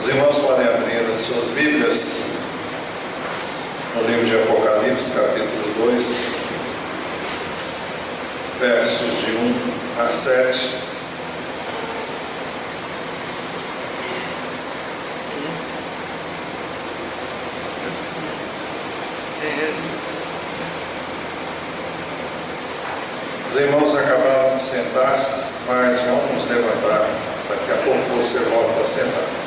Os irmãos podem abrir as suas Bíblias no livro de Apocalipse, capítulo 2, versos de 1 a 7. Os irmãos acabaram de sentar-se, mas vamos levantar. Daqui a pouco você volta a sentar.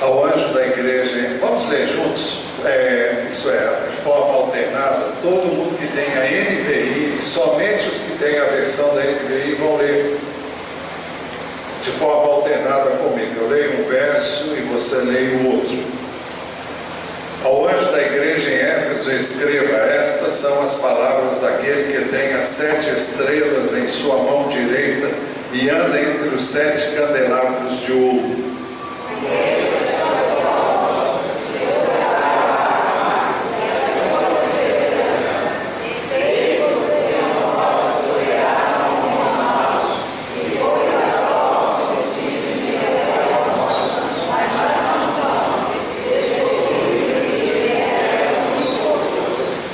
Ao anjo da igreja, vamos ler juntos? De forma alternada. Todo mundo que tem a NVI, somente os que têm a versão da NVI vão ler de forma alternada comigo. Eu leio um verso e você lê o outro. Ao anjo da igreja em Éfeso escreva: estas são as palavras daquele que tem as 7 estrelas em sua mão direita e anda entre os 7 candelabros de ouro.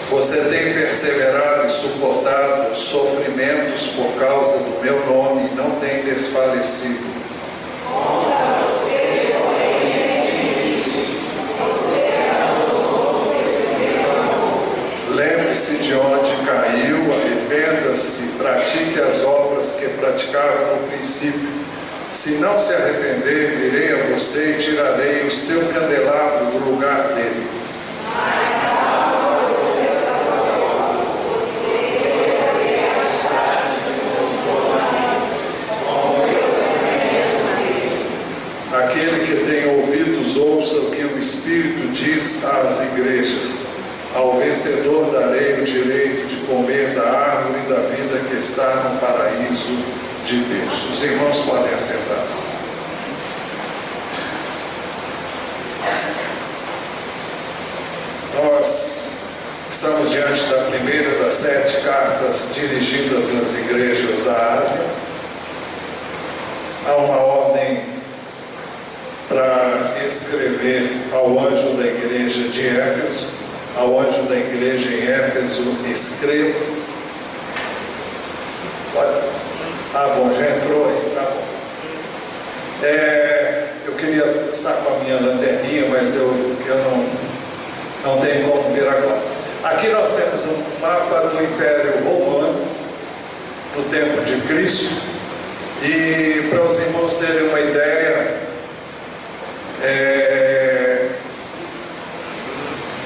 Você tem perseverado e suportado sofrimentos por causa do meu nome e não tem desfalecido. Lembre-se de onde caiu, arrependa-se, pratique as obras que praticava no princípio. Se não se arrepender, virei a você e tirarei o seu candelabro do lugar dele. Aquele que tem ouvidos, ouça o que o Espírito diz às igrejas. Ao vencedor darei o direito de comer da árvore da vida que está no paraíso de Deus. Os irmãos podem assentar-se. Nós estamos diante da primeira das 7 cartas dirigidas às igrejas da Ásia. Há uma ordem para escrever ao anjo da igreja de Éfeso. Ao anjo da igreja em Éfeso escreva. Bom, já entrou aí, tá bom. Eu queria estar com a minha lanterninha, mas eu não tenho como ver agora. Aqui nós temos um mapa do Império Romano no tempo de Cristo, e para os irmãos terem uma ideia,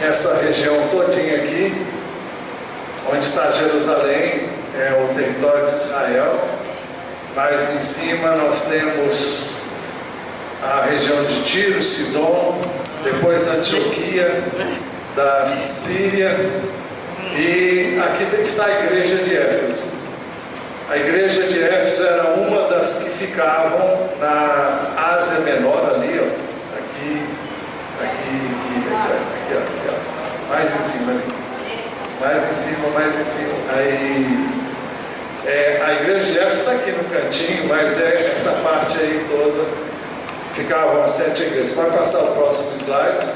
essa região todinha aqui, onde está Jerusalém, é o território de Israel. Mais em cima nós temos a região de Tiro, Sidom, depois Antioquia, da Síria, e aqui está a igreja de Éfeso. A igreja de Éfeso era uma das que ficavam na Ásia Menor ali, ó. Aqui, mais em cima ali. Mais em cima. Aí, a igreja de Éfeso está aqui no cantinho, mas essa parte aí toda ficavam as 7 igrejas. Vai passar o próximo slide.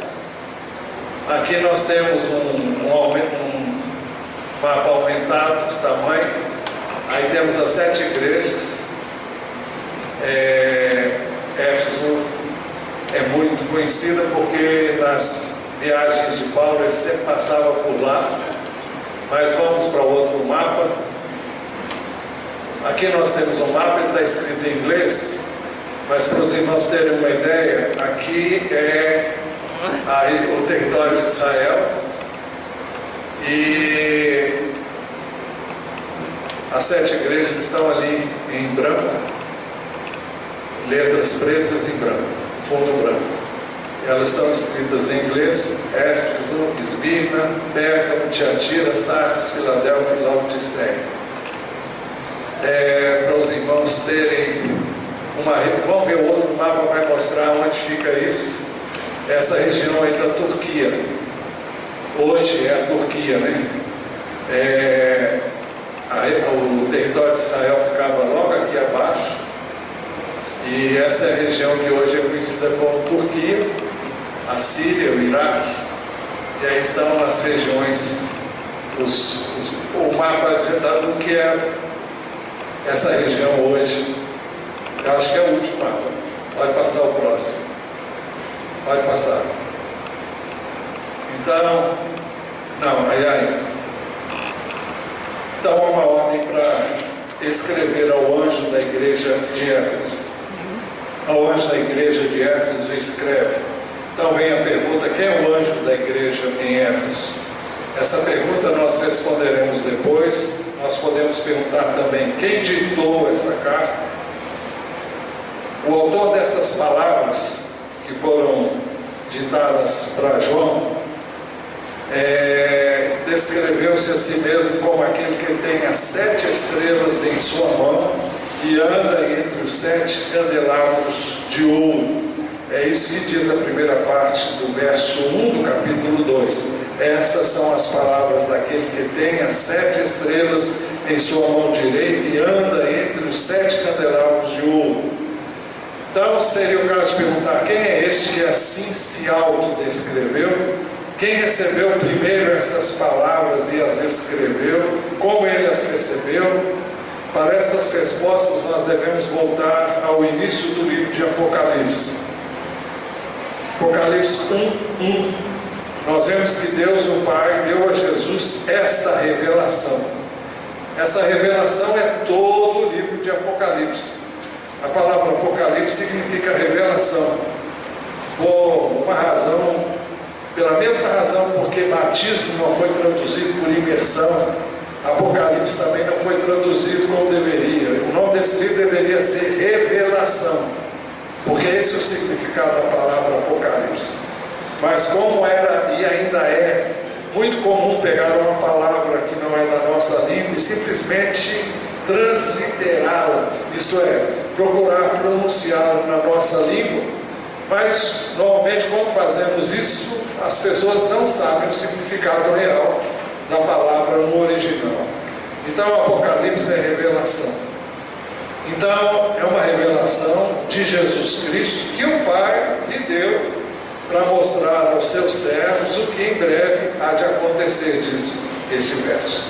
Aqui nós temos um mapa aumentado de tamanho. Aí temos as 7 igrejas. Éfeso é muito conhecida porque nas viagens de Paulo ele sempre passava por lá. Mas vamos para outro mapa. Aqui nós temos um mapa, ele está escrito em inglês, mas para os irmãos terem uma ideia, aqui é o território de Israel, e as 7 igrejas estão ali em branco, letras pretas em branco, fundo branco. Elas estão escritas em inglês: Éfeso, Esmirna, Pérgamo, Tiatira, Sardes, Filadélfia e Laodiceia. Para os irmãos terem vamos ver o outro mapa, vai mostrar onde fica isso. Essa região aí da Turquia, hoje é a Turquia, né? O território de Israel ficava logo aqui abaixo, e essa é a região que hoje é conhecida como Turquia, a Síria, o Iraque, e aí estão as regiões, o mapa do que é essa região hoje. Eu acho que é o último mapa. Pode passar o próximo. Pode passar. Então, não, aí. Então, há uma ordem para escrever ao anjo da igreja de Éfeso. Ao anjo da igreja de Éfeso escreve. Então vem a pergunta: quem é o anjo da igreja em Éfeso? Essa pergunta nós responderemos depois. Nós podemos perguntar também quem ditou essa carta. O autor dessas palavras que foram ditadas para João descreveu-se a si mesmo como aquele que tem as 7 estrelas em sua mão e anda entre os 7 candelabros de ouro. É isso que diz a primeira parte do verso 1 do capítulo 2. Estas são as palavras daquele que tem as 7 estrelas em sua mão direita e anda entre os 7 candelabros de ouro. Então seria o caso de perguntar: quem é este que assim se autodescreveu? Quem recebeu primeiro essas palavras e as escreveu? Como ele as recebeu? Para essas respostas nós devemos voltar ao início do livro de Apocalipse. Apocalipse 1:1. Nós vemos que Deus, o Pai, deu a Jesus esta revelação. Essa revelação é todo o livro de Apocalipse. A palavra Apocalipse significa revelação. Por uma razão, pela mesma razão porque batismo não foi traduzido por imersão, Apocalipse também não foi traduzido como deveria. O nome desse livro deveria ser Revelação, porque esse é o significado da palavra Apocalipse. Mas como era e ainda é muito comum pegar uma palavra que não é da nossa língua e simplesmente transliterá-la, isto é, procurar pronunciá-la na nossa língua, mas normalmente quando fazemos isso, as pessoas não sabem o significado real da palavra no original. Então Apocalipse é revelação. Então é uma revelação de Jesus Cristo que o Pai lhe deu para mostrar aos seus servos o que em breve há de acontecer, diz este verso.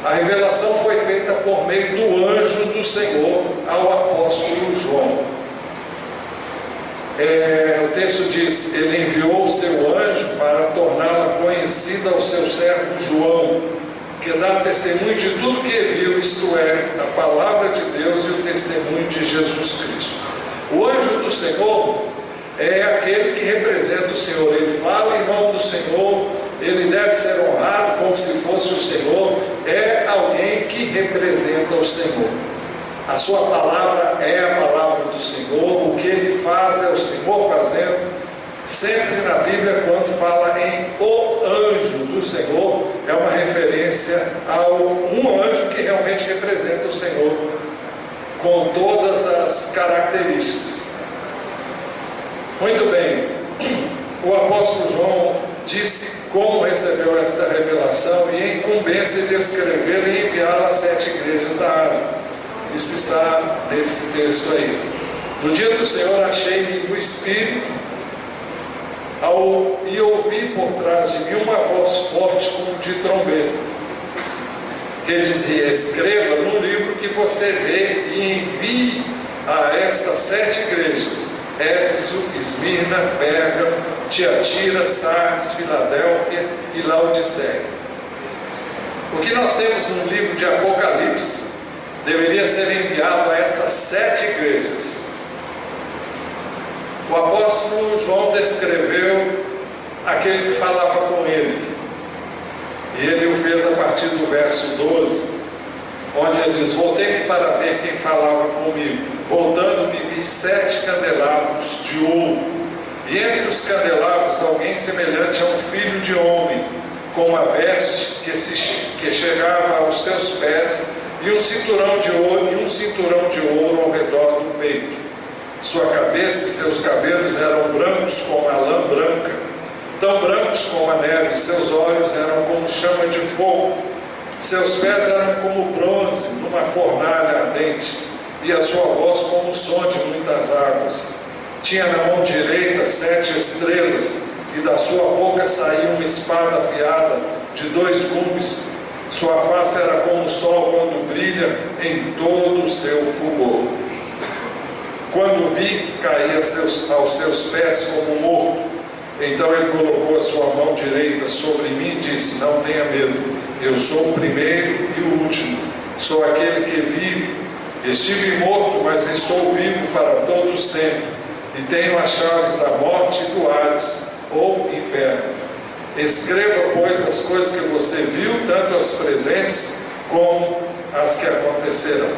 A revelação foi feita por meio do anjo do Senhor ao apóstolo João. O texto diz: ele enviou o seu anjo para torná-la conhecida ao seu servo João, que dá testemunho de tudo que viu, isto é, a palavra de Deus e o testemunho de Jesus Cristo. O anjo do Senhor é aquele que representa o Senhor. Ele fala em nome do Senhor, ele deve ser honrado como se fosse o Senhor. É alguém que representa o Senhor. A sua palavra é a palavra do Senhor. O que ele faz é o Senhor fazendo. Sempre na Bíblia, quando fala em o anjo do Senhor, é uma referência a um anjo que realmente representa o Senhor, com todas as características. Muito bem, o apóstolo João disse como recebeu esta revelação e a incumbência de escrever e enviá-la às 7 igrejas da Ásia. Isso está nesse texto aí. No dia do Senhor achei-me no Espírito e ouvi por trás de mim uma voz forte como de trombeta, que dizia: escreva no livro que você vê e envie a estas 7 igrejas: Éfeso, Esmirna, Pérgamo, Tiatira, Sardes, Filadélfia e Laodiceia. O que nós temos no livro de Apocalipse deveria ser enviado a estas 7 igrejas. O apóstolo João descreveu aquele que falava com ele, e ele o fez a partir do verso 12, onde ele diz: voltei para ver quem falava comigo. Voltando, vi 7 candelabros de ouro, e entre os candelabros alguém semelhante a um filho de homem, com uma veste que chegava aos seus pés, e um cinturão de ouro ao redor do peito. Sua cabeça e seus cabelos eram brancos como a lã branca, tão brancos como a neve. Seus olhos eram como chama de fogo, Seus pés eram como bronze numa fornalha ardente, e a sua voz como o som de muitas águas. Tinha na mão direita 7 estrelas, e da sua boca saía uma espada afiada de 2 gumes. Sua face era como o sol quando brilha em todo o seu fulgor. Quando vi, caí aos seus pés como morto. Então ele colocou a sua mão direita sobre mim e disse: não tenha medo, eu sou o primeiro e o último, sou aquele que vive. Estive morto, mas estou vivo para todo sempre, e tenho as chaves da morte e do Hades, ou inferno. Escreva, pois, as coisas que você viu, tanto as presentes como as que acontecerão.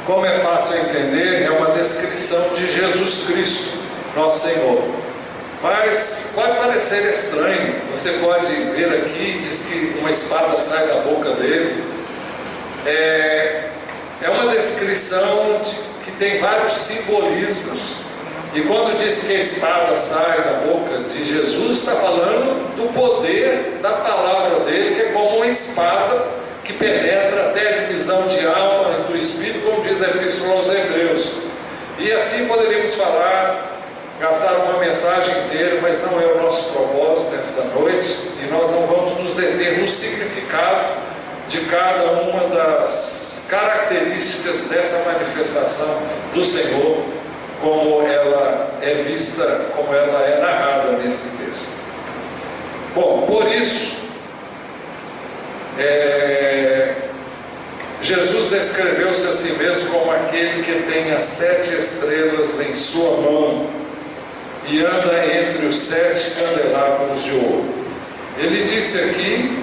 Como é fácil entender, é uma descrição de Jesus Cristo, nosso Senhor. Mas pode parecer estranho. Você pode ver aqui, diz que uma espada sai da boca dele. É uma descrição que tem vários simbolismos. E quando diz que a espada sai da boca de Jesus, está falando do poder da palavra dele, que é como uma espada que penetra até a divisão de alma e do espírito, como diz a Epístola aos Hebreus. E assim poderíamos falar, gastar uma mensagem inteira, mas não é o nosso propósito nesta noite, e nós não vamos nos deter no significado de cada uma das características dessa manifestação do Senhor, como ela é vista, como ela é narrada nesse texto. Bom, por isso, Jesus descreveu-se a si mesmo como aquele que tem as 7 estrelas em sua mão e anda entre os 7 candelabros de ouro. Ele disse aqui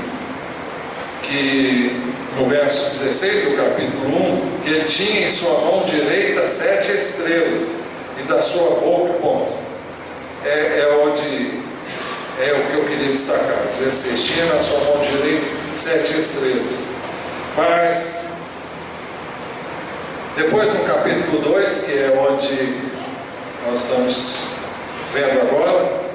que no verso 16 do capítulo 1, que ele tinha em sua mão direita 7 estrelas, e da sua boca, bom, é o que eu queria destacar. 16, tinha na sua mão direita 7 estrelas. Mas depois no capítulo 2, que é onde nós estamos vendo agora,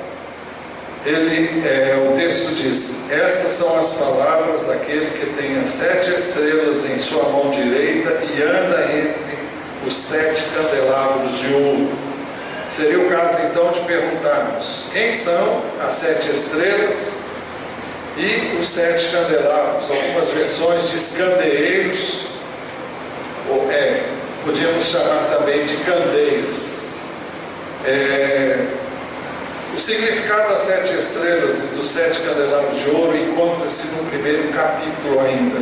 o texto diz: estas são as palavras daquele que tem as 7 estrelas em sua mão direita e anda entre os 7 candelabros de ouro. Seria o caso então de perguntarmos: quem são as 7 estrelas e os 7 candelabros? Algumas versões diz candeeiros, podíamos chamar também de candeias. O significado das 7 estrelas e dos 7 candelabros de ouro encontra-se no primeiro capítulo ainda,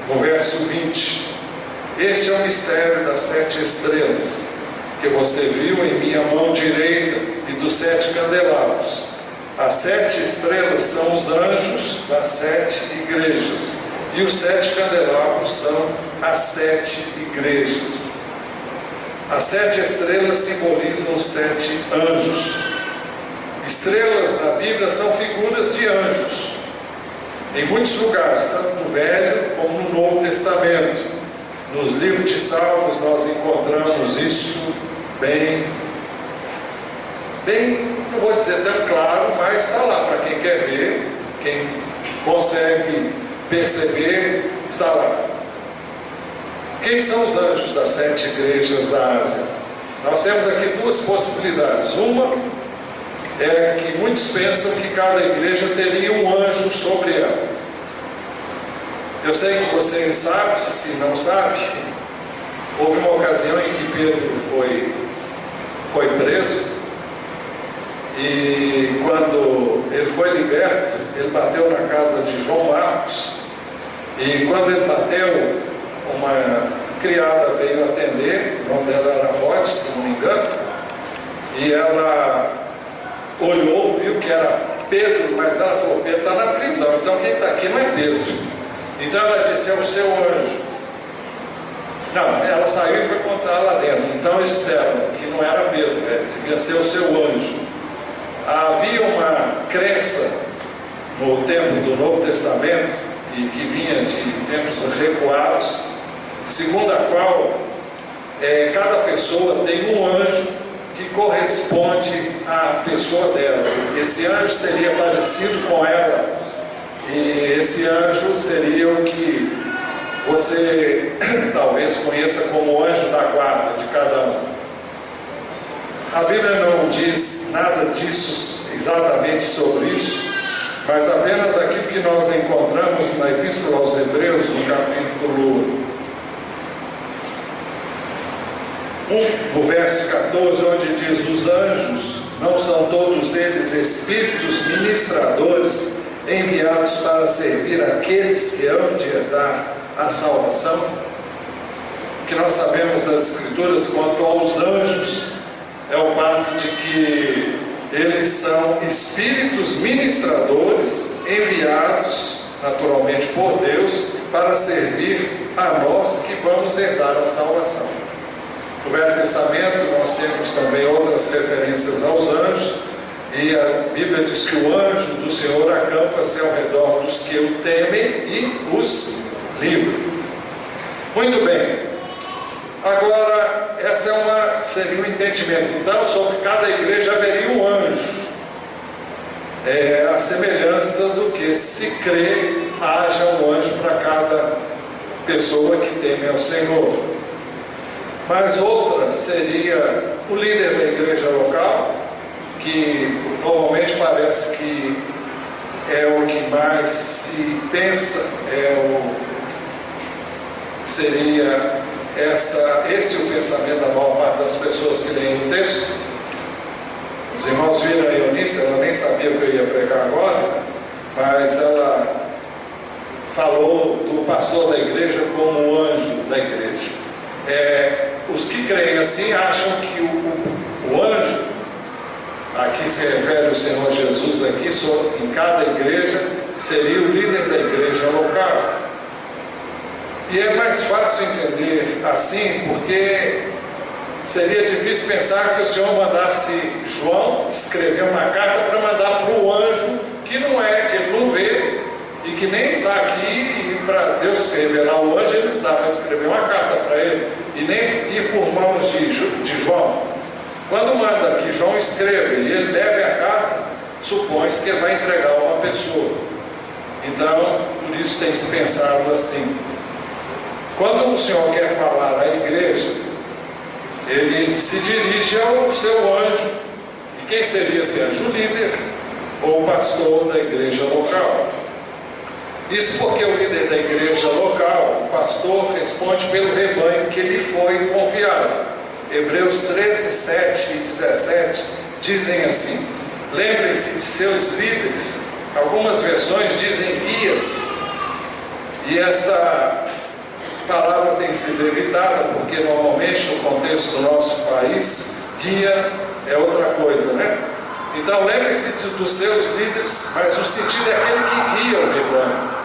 no verso 20. Este é o mistério das 7 estrelas, que você viu em minha mão direita, e dos 7 candelabros. As 7 estrelas são os anjos das 7 igrejas, e os 7 candelabros são as 7 igrejas. As 7 estrelas simbolizam os 7 anjos. Estrelas na Bíblia são figuras de anjos, em muitos lugares, tanto no Velho como no Novo Testamento. Nos livros de Salmos nós encontramos isso bem, não vou dizer tão claro, mas está lá para quem quer ver, quem consegue perceber, está lá. Quem são os anjos das 7 igrejas da Ásia? Nós temos aqui 2 possibilidades. Uma é que muitos pensam que cada igreja teria um anjo sobre ela. Eu sei que você sabe, se não sabe, houve uma ocasião em que Pedro foi preso, e quando ele foi liberto, ele bateu na casa de João Marcos, e quando ele bateu, uma criada veio atender, o nome dela era Rode, se não me engano, e ela olhou, viu que era Pedro, mas ela falou: Pedro está na prisão, então quem está aqui não é Pedro. Então ela disse: é o seu anjo. Não, ela saiu e foi contar lá dentro. Então eles disseram que não era Pedro, devia ser o seu anjo. Havia uma crença no tempo do Novo Testamento, e que vinha de tempos recuados, segundo a qual cada pessoa tem um anjo que corresponde à pessoa dela. Esse anjo seria parecido com ela E esse anjo seria o que você talvez conheça como anjo da guarda de cada um. A Bíblia não diz nada disso, exatamente sobre isso, mas apenas aquilo que nós encontramos na Epístola aos Hebreus, no capítulo 1, no verso 14, onde diz: os anjos não são todos eles espíritos ministradores enviados para servir aqueles que hão de herdar a salvação? O que nós sabemos das Escrituras quanto aos anjos é o fato de que eles são espíritos ministradores enviados naturalmente por Deus para servir a nós que vamos herdar a salvação. No Velho Testamento nós temos também outras referências aos anjos, e a Bíblia diz que o anjo do Senhor acampa-se ao redor dos que o temem e os livra. Muito bem. Agora, seria um entendimento. Então, sobre cada igreja haveria um anjo. A semelhança do que se crê, haja um anjo para cada pessoa que teme ao Senhor. Mas outra seria o líder da igreja local, que normalmente parece que é o que mais se pensa, seria esse o pensamento da maior parte das pessoas que leem o texto. Os irmãos viram a Eunice, ela nem sabia que eu ia pregar agora, mas ela falou do pastor da igreja como o anjo da igreja. Os que creem assim acham que o anjo, aqui se refere ao Senhor Jesus, aqui em cada igreja, seria o líder da igreja local. E é mais fácil entender assim, porque seria difícil pensar que o Senhor mandasse João escrever uma carta para mandar para o anjo, que ele não vê, e que nem está aqui, e para Deus se revelar ao anjo, ele não precisava escrever uma carta para ele, e nem ir por mãos de João. Quando manda que João escreva e ele leve a carta, supõe-se que ele vai entregar a uma pessoa. Então, por isso tem se pensado assim. Quando o Senhor quer falar à igreja, ele se dirige ao seu anjo. E quem seria esse anjo? O líder ou o pastor da igreja local. Isso porque o líder da igreja local, o pastor, responde pelo rebanho que lhe foi confiado. Hebreus 13, 7 e 17 dizem assim: lembrem-se de seus líderes. Algumas versões dizem guias, e esta palavra tem sido evitada porque normalmente no contexto do nosso país guia é outra coisa, né? Então lembre-se dos seus líderes, mas o sentido é aquele que guia o rebanho.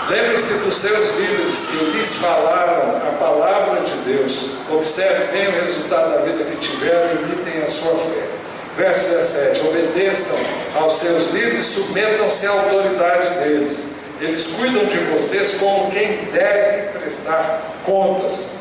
Lembre-se dos seus líderes que lhes falaram a palavra de Deus. Observe bem o resultado da vida que tiveram e imitem a sua fé. Verso 17: obedeçam aos seus líderes, submetam-se à autoridade deles. Eles cuidam de vocês como quem deve prestar contas.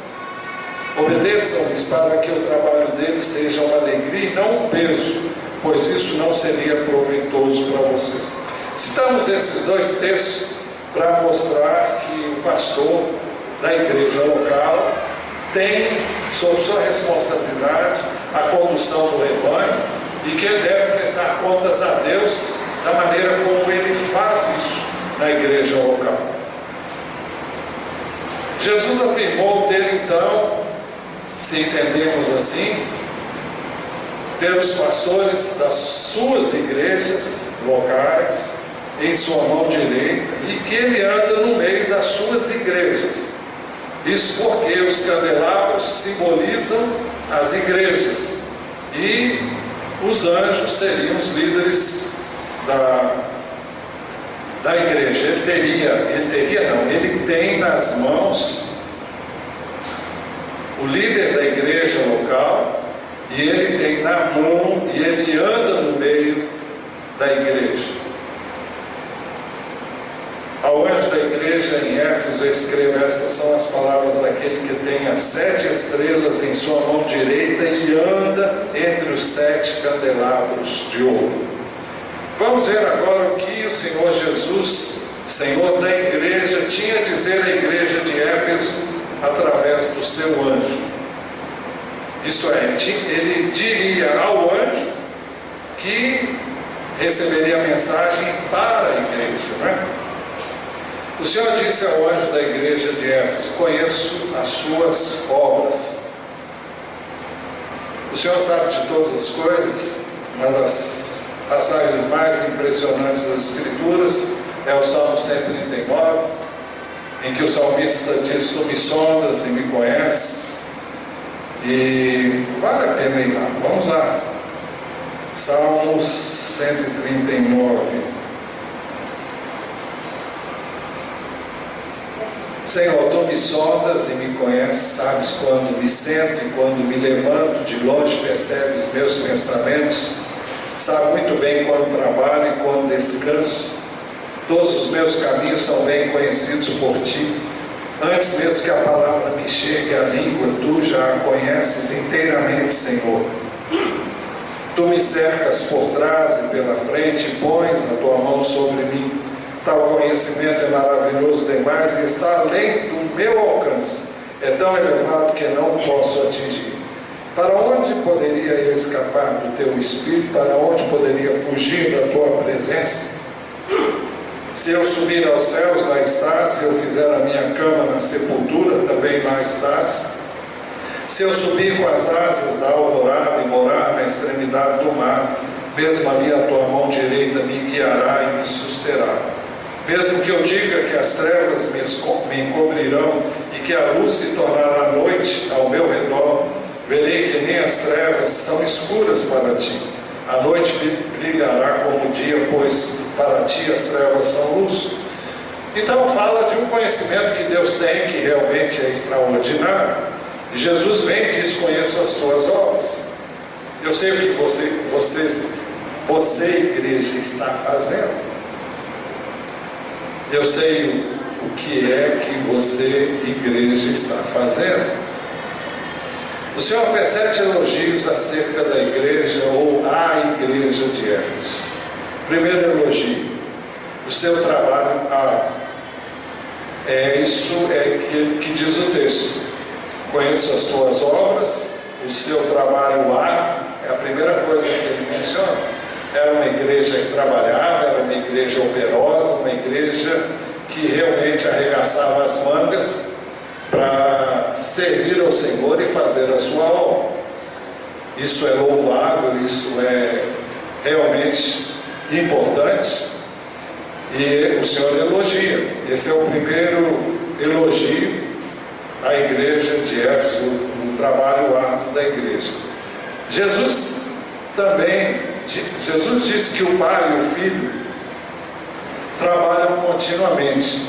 Obedeçam-lhes para que o trabalho deles seja uma alegria e não um peso, pois isso não seria proveitoso para vocês. Citamos esses dois textos para mostrar que o pastor da igreja local tem sob sua responsabilidade a condução do rebanho e que ele deve prestar contas a Deus da maneira como ele faz isso na igreja local. Jesus afirmou ter então, se entendemos assim, pelos pastores das suas igrejas locais em sua mão direita, e que ele anda no meio das suas igrejas. Isso porque os candelabros simbolizam as igrejas e os anjos seriam os líderes da igreja. Ele tem nas mãos o líder da igreja local, e ele tem na mão, e ele anda no meio da igreja. Ao anjo da igreja em Éfeso escreva: estas são as palavras daquele que tem as 7 estrelas em sua mão direita e anda entre os 7 candelabros de ouro. Vamos ver agora o que o Senhor Jesus, Senhor da igreja, tinha a dizer à igreja de Éfeso através do seu anjo. Isso é, ele diria ao anjo que receberia a mensagem para a igreja, não é? O Senhor disse ao anjo da igreja de Éfeso: conheço as suas obras. O Senhor sabe de todas as coisas. Uma das passagens mais impressionantes das Escrituras é o Salmo 139, em que o salmista diz: tu me sondas e me conheces. E vale a pena ir lá, vamos lá. Salmo 139. Senhor, tu me sondas e me conheces, sabes quando me sento e quando me levanto, de longe percebes meus pensamentos, sabe muito bem quando trabalho e quando descanso. Todos os meus caminhos são bem conhecidos por ti. Antes mesmo que a palavra me chegue à língua, tu já a conheces inteiramente, Senhor. Tu me cercas por trás e pela frente, e pões a tua mão sobre mim. Tal conhecimento é maravilhoso demais e está além do meu alcance. É tão elevado que não posso atingir. Para onde poderia eu escapar do teu Espírito? Para onde poderia fugir da tua presença? Se eu subir aos céus, lá estás. Se eu fizer a minha cama na sepultura, também lá estás. Se eu subir com as asas da alvorada e morar na extremidade do mar, mesmo ali a tua mão direita me guiará e me susterá. Mesmo que eu diga que as trevas me encobrirão e que a luz se tornará noite ao meu redor, verei que nem as trevas são escuras para ti. A noite brilhará como o dia, pois para ti as trevas são luz. Então fala de um conhecimento que Deus tem, que realmente é extraordinário. E Jesus vem e diz: conheço as tuas obras. Eu sei o que você igreja, está fazendo. Eu sei o que é que você, igreja, está fazendo. O Senhor fez 7 elogios acerca da igreja, ou a igreja de Éfeso. Primeiro elogio: o seu trabalho árduo. Isso é que diz o texto. Conheço as tuas obras, o seu trabalho árduo, é a primeira coisa que ele menciona. Era uma igreja que trabalhava, era uma igreja operosa, uma igreja que realmente arregaçava as mangas para servir ao Senhor e fazer a sua obra. Isso é louvável, isso é realmente importante, e o Senhor elogia. Esse é o primeiro elogio à igreja de Éfeso, o trabalho árduo da igreja. Jesus diz que o Pai e o Filho trabalham continuamente.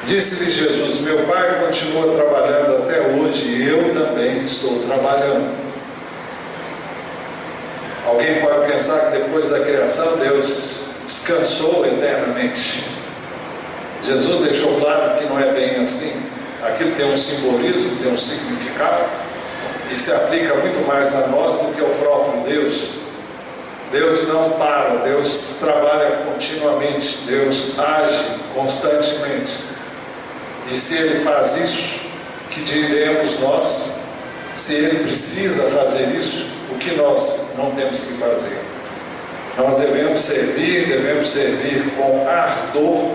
Disse-lhe Jesus: meu Pai continua trabalhando até hoje e eu também estou trabalhando. Alguém pode pensar que depois da criação Deus descansou eternamente. Jesus deixou claro que não é bem assim. Aquilo tem um simbolismo, tem um significado, e se aplica muito mais a nós do que ao próprio Deus. Deus não para, Deus trabalha continuamente, Deus age constantemente. E se Ele faz isso, que diremos nós? Se Ele precisa fazer isso, o que nós não temos que fazer? Nós devemos servir com ardor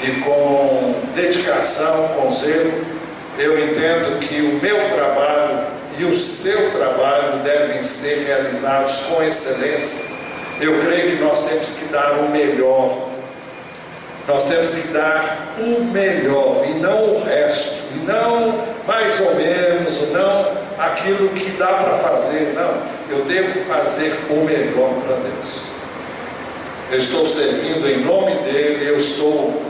e com dedicação, com zelo. Eu entendo que o meu trabalho e o seu trabalho devem ser realizados com excelência. Eu creio que nós temos que dar o melhor. Nós temos que dar o melhor e não o resto, e não mais ou menos, ou não aquilo que dá para fazer. Não, eu devo fazer o melhor para Deus. Eu estou servindo em nome dEle, eu estou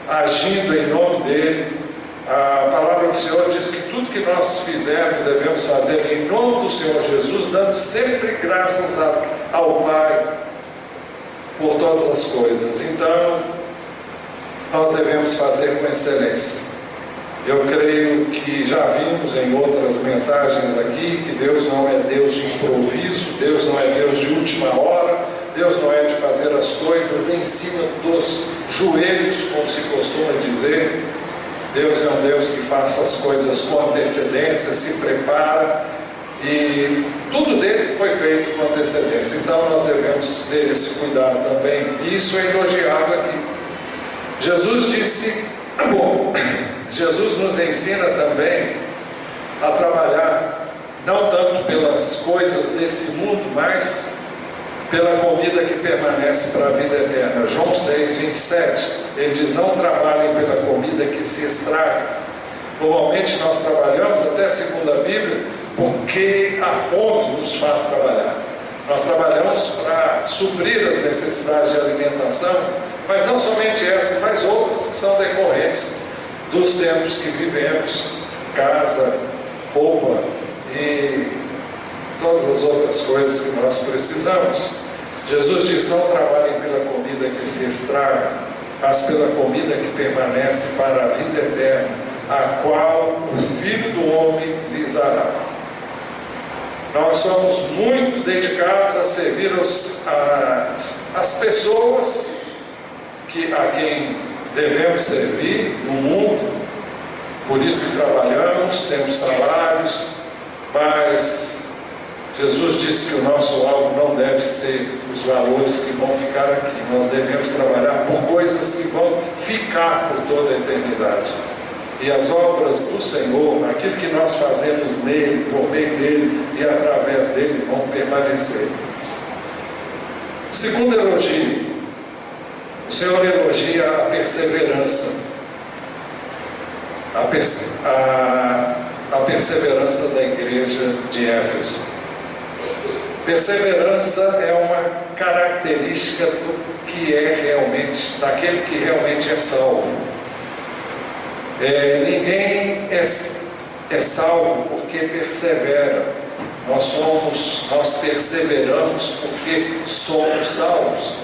agindo em nome dEle. A palavra do Senhor diz que tudo que nós fizermos devemos fazer em nome do Senhor Jesus, dando sempre graças ao Pai por todas as coisas. Então, nós devemos fazer com excelência. Eu creio que já vimos em outras mensagens aqui que Deus não é Deus de improviso, Deus não é Deus de última hora, Deus não é de fazer as coisas em cima dos joelhos, como se costuma dizer. Deus é um Deus que faz as coisas com antecedência, se prepara, e tudo dele foi feito com antecedência. Então nós devemos ter esse cuidado também. E isso é elogiado aqui. Jesus disse, bom, Jesus nos ensina também a trabalhar não tanto pelas coisas desse mundo, mas pela comida que permanece para a vida eterna. João 6:27, ele diz: não trabalhem pela comida que se estraga. Normalmente nós trabalhamos, até segundo a Bíblia, porque a fome nos faz trabalhar. Nós trabalhamos para suprir as necessidades de alimentação, mas não somente essa, mas outras que são decorrentes dos tempos que vivemos: casa, roupa e todas as outras coisas que nós precisamos. Jesus diz: não trabalhem pela comida que se estraga, mas pela comida que permanece para a vida eterna, a qual o Filho do Homem lhes dará. Nós somos muito dedicados a servir as pessoas a quem devemos servir no mundo, por isso que trabalhamos, temos salários, mas Jesus disse que o nosso alvo não deve ser os valores que vão ficar aqui. Nós devemos trabalhar por coisas que vão ficar por toda a eternidade. E as obras do Senhor, aquilo que nós fazemos nele, por meio dele e através dele, vão permanecer. Segundo elogio, o Senhor elogia a perseverança. A perseverança da igreja de Éfeso. Perseverança é uma característica do que é realmente, daquele que realmente é salvo. Ninguém é salvo porque persevera. Nós perseveramos porque somos salvos.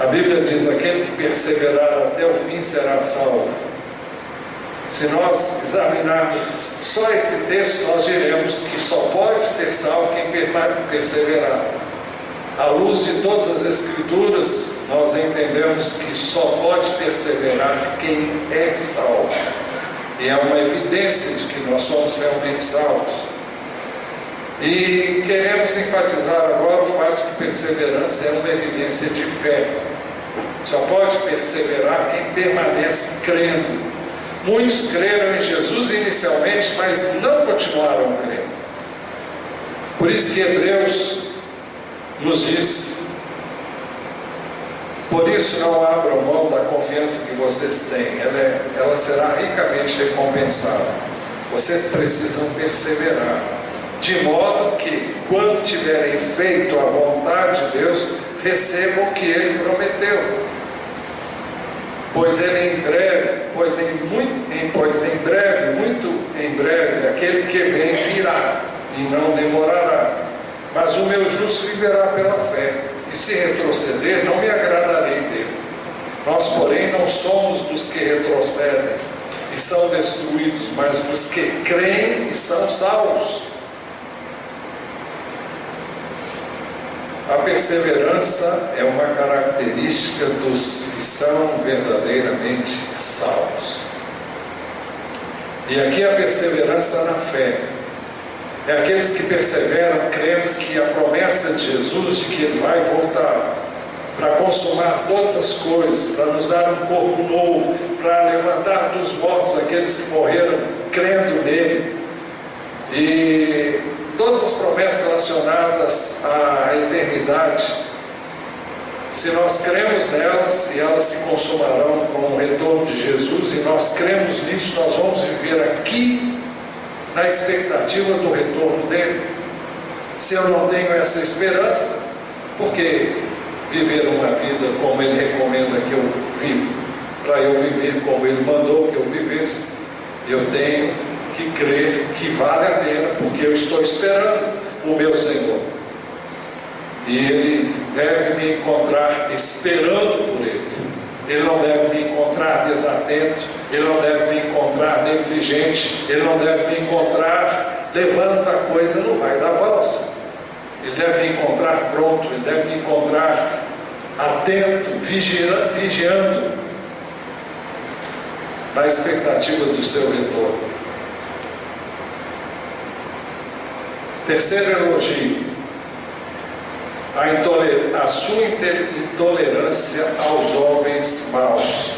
A Bíblia diz: aquele que perseverar até o fim será salvo. Se nós examinarmos só esse texto, nós diremos que só pode ser salvo quem perseverar. À luz de todas as Escrituras, nós entendemos que só pode perseverar quem é salvo. E é uma evidência de que nós somos realmente salvos. E queremos enfatizar agora o fato de que perseverança é uma evidência de fé. Só pode perseverar quem permanece crendo. Muitos creram em Jesus inicialmente, mas não continuaram crendo. Por isso que Hebreus nos diz: por isso não abram mão da confiança que vocês têm, ela será ricamente recompensada. Vocês precisam perseverar, de modo que, quando tiverem feito a vontade de Deus, recebam o que Ele prometeu. Pois em breve, muito em breve, aquele que vem virá e não demorará. Mas o meu justo viverá pela fé, e se retroceder, não me agradarei dele. Nós, porém, não somos dos que retrocedem e são destruídos, mas dos que creem e são salvos. A perseverança é uma característica dos que são verdadeiramente salvos. E aqui a perseverança na fé. É aqueles que perseveram crendo que a promessa de Jesus de que Ele vai voltar para consumar todas as coisas, para nos dar um corpo novo, para levantar dos mortos aqueles que morreram crendo nele. E todas as promessas relacionadas à eternidade, se nós cremos nelas, e elas se consumarão com o retorno de Jesus, e nós cremos nisso, nós vamos viver aqui na expectativa do retorno dele. Se eu não tenho essa esperança, por que viver uma vida como ele recomenda que eu viva? Para eu viver como ele mandou que eu vivesse, eu tenho que crer que vale a pena, porque eu estou esperando o meu Senhor. E Ele deve me encontrar esperando por Ele. Ele não deve me encontrar desatento, Ele não deve me encontrar negligente, Ele não deve me encontrar levando a coisa no vai da valsa. Ele deve me encontrar pronto, ele deve me encontrar atento, vigiando, na expectativa do seu retorno. Terceiro elogio: a sua intolerância aos homens maus.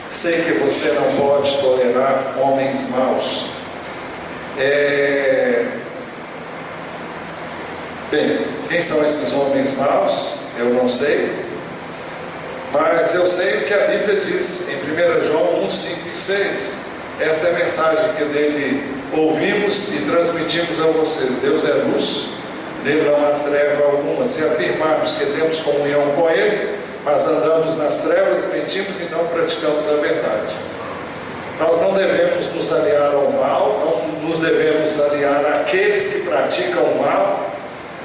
Sei que você não pode tolerar homens maus. Bem, quem são esses homens maus? Eu não sei, mas eu sei o que a Bíblia diz em 1 João 1, 5 e 6. Essa é a mensagem que dele ouvimos e transmitimos a vocês. Deus é luz, nele não há treva alguma. Se afirmarmos que temos comunhão com ele, mas andamos nas trevas, mentimos e não praticamos a verdade. Nós não devemos nos aliar ao mal, não nos devemos aliar àqueles que praticam o mal,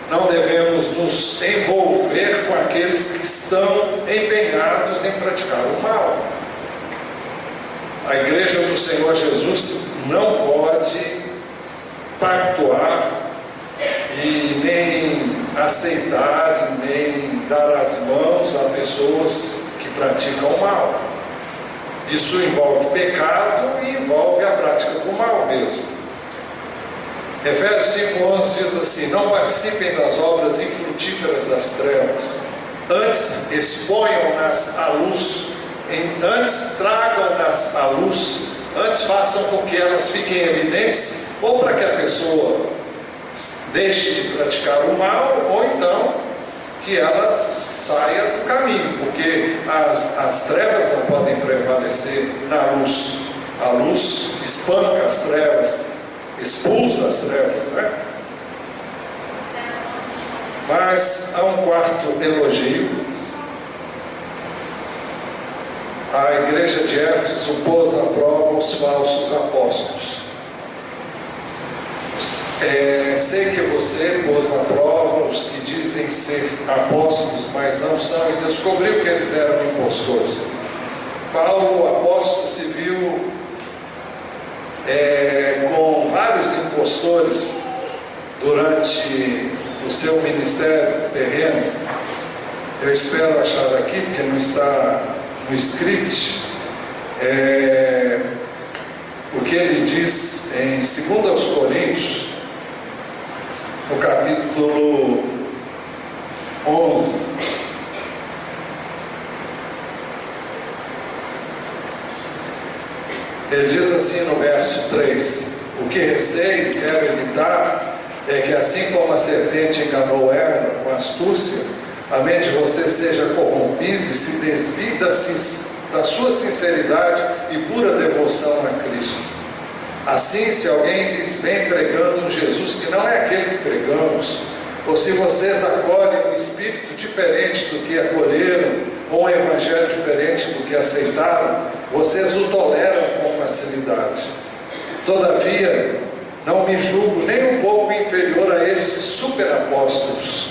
não devemos nos envolver com aqueles que estão empenhados em praticar o mal. A igreja do Senhor Jesus não pode pactuar e nem aceitar, nem dar as mãos a pessoas que praticam o mal. Isso envolve pecado e envolve a prática do mal mesmo. Efésios 5,11 diz assim: não participem das obras infrutíferas das trevas, antes exponham-nas à luz, antes tragam-nas à luz, antes façam com que elas fiquem evidentes, ou para que a pessoa deixe de praticar o mal, ou então que ela saia do caminho, porque as trevas não podem prevalecer na luz. A luz espanca as trevas, expulsa as trevas, né? Mas há um quarto elogio. A igreja de Éfeso pôs à prova os falsos apóstolos. Sei que você pôs à prova os que dizem ser apóstolos, mas não são, e descobriu que eles eram impostores. Paulo, o apóstolo, se viu com vários impostores durante o seu ministério terreno. Eu espero achar aqui, porque não está no script, o que ele diz em 2 Coríntios, no capítulo 11. Ele diz assim no verso 3: o que receio e quero evitar é que, assim como a serpente enganou Eva com astúcia, a mente de você seja corrompida e se desvie da sua sinceridade e pura devoção a Cristo. Assim, se alguém lhes vem pregando um Jesus que não é aquele que pregamos, ou se vocês acolhem um espírito diferente do que acolheram, ou um evangelho diferente do que aceitaram, vocês o toleram com facilidade. Todavia, não me julgo nem um pouco inferior a esses superapóstolos.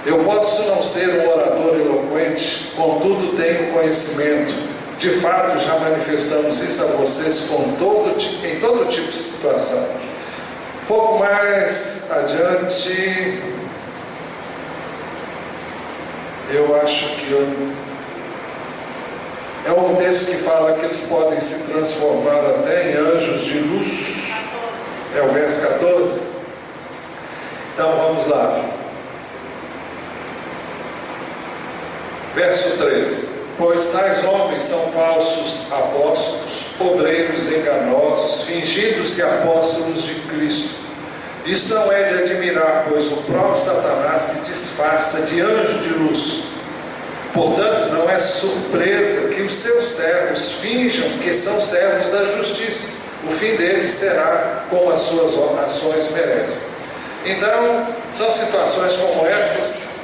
Eu posso não ser um orador eloquente, contudo tenho conhecimento. De fato, já manifestamos isso a vocês em todo tipo de situação. Pouco mais adiante, eu acho que é um texto que fala que eles podem se transformar até em anjos de luz. É o verso 14. Então vamos lá. Verso 13. Pois tais homens são falsos apóstolos, obreiros enganosos, fingindo-se apóstolos de Cristo. Isso não é de admirar, pois o próprio Satanás se disfarça de anjo de luz. Portanto, não é surpresa que os seus servos finjam que são servos da justiça. O fim deles será como as suas ações merecem. Então, são situações como essas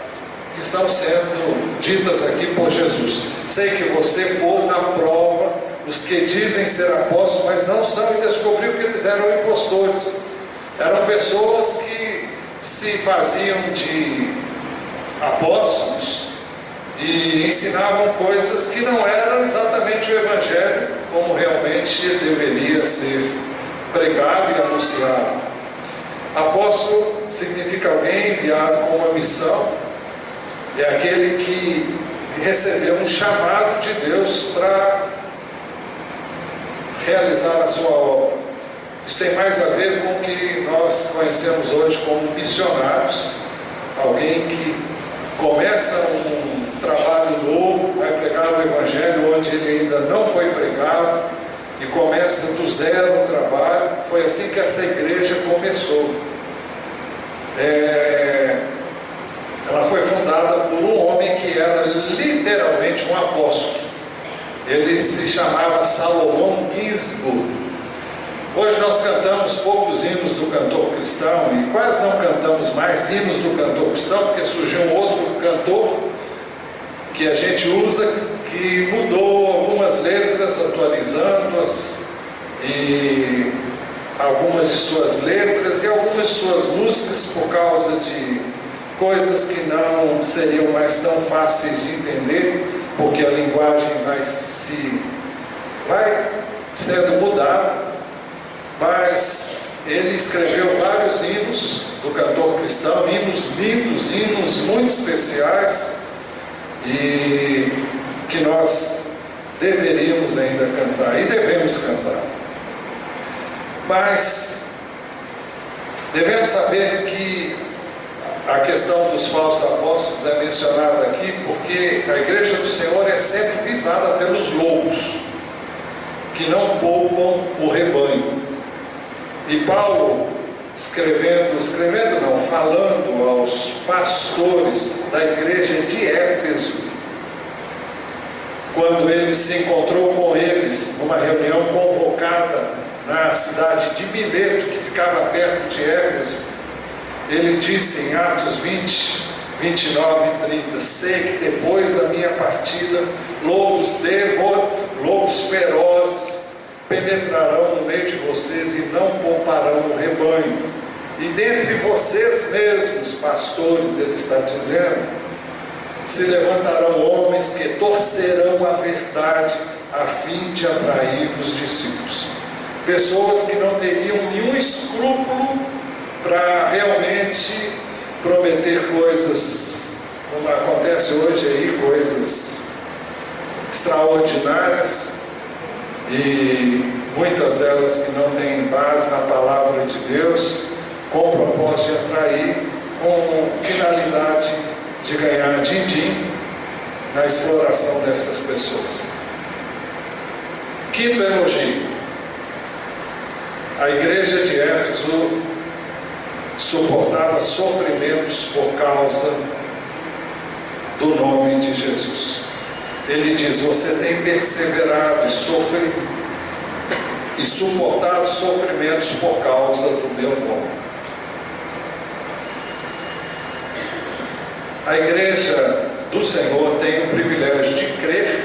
que estão sendo ditas aqui por Jesus. Sei que você pôs à prova os que dizem ser apóstolos, mas não são, e descobriu que eles eram impostores. Eram pessoas que se faziam de apóstolos e ensinavam coisas que não eram exatamente o evangelho como realmente deveria ser pregado e anunciado. Apóstolo significa alguém enviado com uma missão, é aquele que recebeu um chamado de Deus para realizar a sua obra. Isso tem mais a ver com o que nós conhecemos hoje como missionários, alguém que começa um trabalho novo, vai pregar o Evangelho onde ele ainda não foi pregado, e começa do zero o trabalho. Foi assim que essa igreja começou. Ela foi fundada por um homem que era literalmente um apóstolo. Ele se chamava Salomão Gisborne. Hoje nós cantamos poucos hinos do cantor cristão e quase não cantamos mais hinos do cantor cristão, porque surgiu um outro cantor que a gente usa, que mudou algumas letras, atualizando-as, e algumas de suas letras e algumas de suas músicas, por causa de coisas que não seriam mais tão fáceis de entender, porque a linguagem vai sendo mudada. Mas ele escreveu vários hinos do cantor cristão, hinos lindos, hinos muito especiais, e que nós deveríamos ainda cantar, e devemos cantar. Mas devemos saber que a questão dos falsos apóstolos é mencionada aqui porque a igreja do Senhor é sempre visada pelos lobos, que não poupam o rebanho. E Paulo, falando aos pastores da igreja de Éfeso, quando ele se encontrou com eles numa reunião convocada na cidade de Mileto, que ficava perto de Éfeso, ele disse em Atos 20, 29 e 30: sei que depois da minha partida, lobos ferozes penetrarão no meio de vocês e não pouparão o rebanho. E dentre vocês mesmos, pastores, ele está dizendo, se levantarão homens que torcerão a verdade a fim de atrair os discípulos. Pessoas que não teriam nenhum escrúpulo para realmente prometer coisas, como acontece hoje aí, coisas extraordinárias, e muitas delas que não têm base na palavra de Deus, com o propósito de atrair, com finalidade de ganhar din-din na exploração dessas pessoas. Quinto elogio: a igreja de Éfeso suportava sofrimentos por causa do nome de Jesus. Ele diz: você tem perseverado e suportado sofrimentos por causa do meu nome. A igreja do Senhor tem o privilégio de crer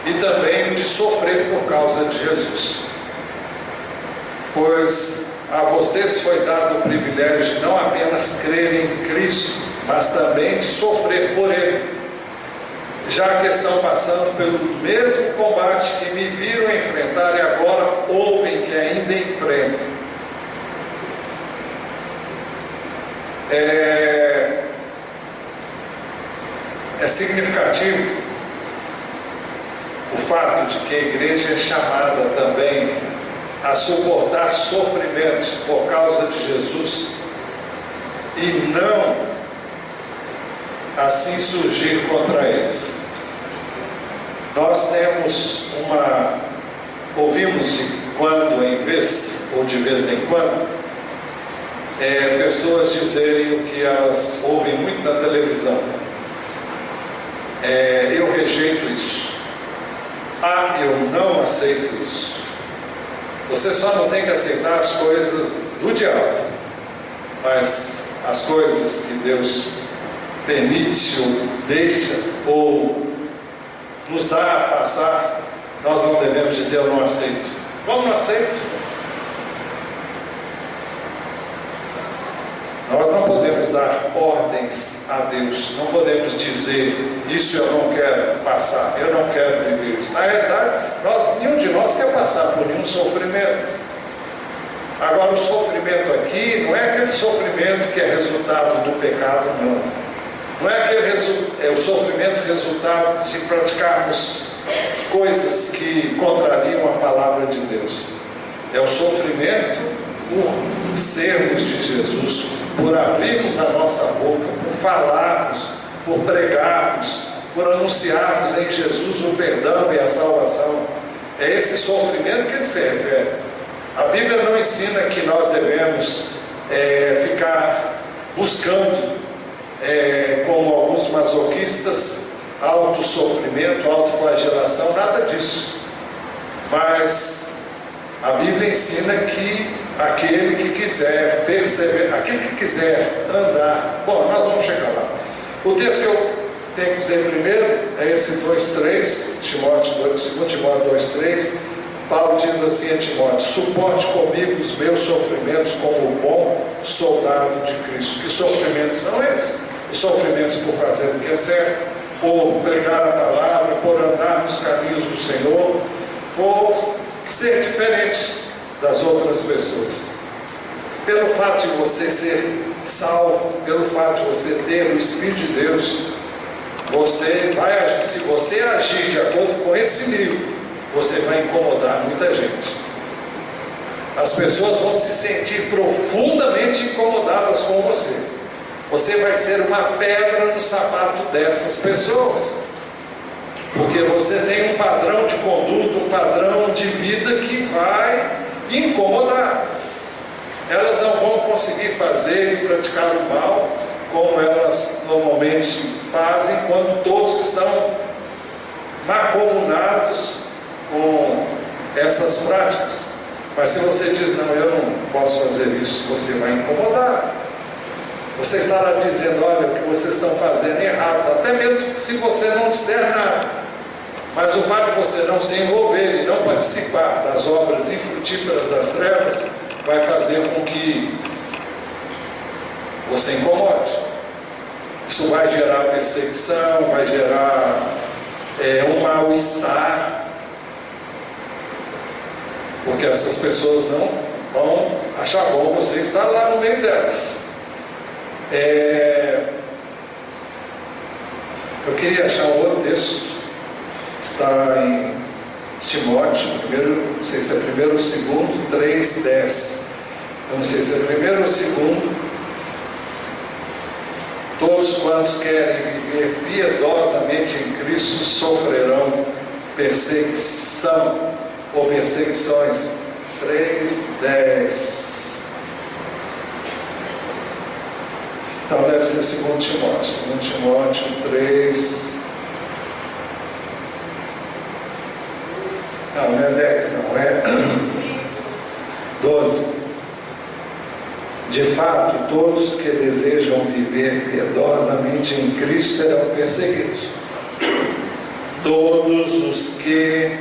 e também de sofrer por causa de Jesus, pois a vocês foi dado o privilégio de não apenas crer em Cristo, mas também de sofrer por Ele, já que estão passando pelo mesmo combate que me viram enfrentar e agora ouvem que ainda enfrentam. É significativo o fato de que a igreja é chamada também a suportar sofrimentos por causa de Jesus e não assim surgir contra eles. Nós temos ouvimos de quando em vez, ou de vez em quando, pessoas dizerem o que elas ouvem muito na televisão: eu rejeito isso, eu não aceito isso. Você só não tem que aceitar as coisas do diabo, mas as coisas que Deus permite ou deixa ou nos dá a passar, nós não devemos dizer eu não aceito. Como não aceito? Nós não podemos dar ordens a Deus, não podemos dizer isso eu não quero passar, eu não quero viver isso. Na realidade, nenhum de nós quer passar por nenhum sofrimento. Agora, o sofrimento aqui não é aquele sofrimento que é resultado do pecado, não. Não é o sofrimento resultado de praticarmos coisas que contrariam a palavra de Deus. É o sofrimento por sermos de Jesus, por abrirmos a nossa boca, por falarmos, por pregarmos, por anunciarmos em Jesus o perdão e a salvação. É esse sofrimento que ele se refere. A Bíblia não ensina que nós devemos ficar buscando, como alguns masoquistas, autossofrimento, autoflagelação, nada disso. Mas a Bíblia ensina que aquele que quiser perseverar, aquele que quiser andar, bom, nós vamos chegar lá. O texto que eu tenho que dizer primeiro é esse 2,3, 2 Timóteo 2,3. Paulo diz assim a Timóteo: suporte comigo os meus sofrimentos como bom soldado de Cristo. Que sofrimentos são esses? Os sofrimentos por fazer o que é certo, por pregar a palavra, por andar nos caminhos do Senhor, por ser diferente das outras pessoas. Pelo fato de você ser salvo, pelo fato de você ter o Espírito de Deus, você vai agir. Se você agir de acordo com esse nível, você vai incomodar muita gente. As pessoas vão se sentir profundamente incomodadas com você. Você vai ser uma pedra no sapato dessas pessoas, porque você tem um padrão de conduta, um padrão de vida que vai incomodar. Elas não vão conseguir fazer e praticar o mal como elas normalmente fazem quando todos estão mancomunados com essas práticas. Mas se você diz: não, eu não posso fazer isso, você vai incomodar. Você estará dizendo: olha, o que vocês estão fazendo é errado, até mesmo se você não disser nada. Mas o fato de você não se envolver e não participar das obras infrutíferas das trevas vai fazer com que você incomode. Isso vai gerar perseguição, vai gerar um mal-estar, porque essas pessoas não vão achar bom você estar lá no meio delas. Eu queria achar um outro texto, está em Timóteo, não sei se é primeiro ou segundo, 3:10. Eu não sei se é primeiro ou segundo. Todos quantos querem viver piedosamente em Cristo sofrerão perseguição ou perseguições. 3:10. Então deve ser 2 Timóteo. 2 Timóteo 3. Não é 10, não, é 12. De fato, todos que desejam viver piedosamente em Cristo serão perseguidos. Todos que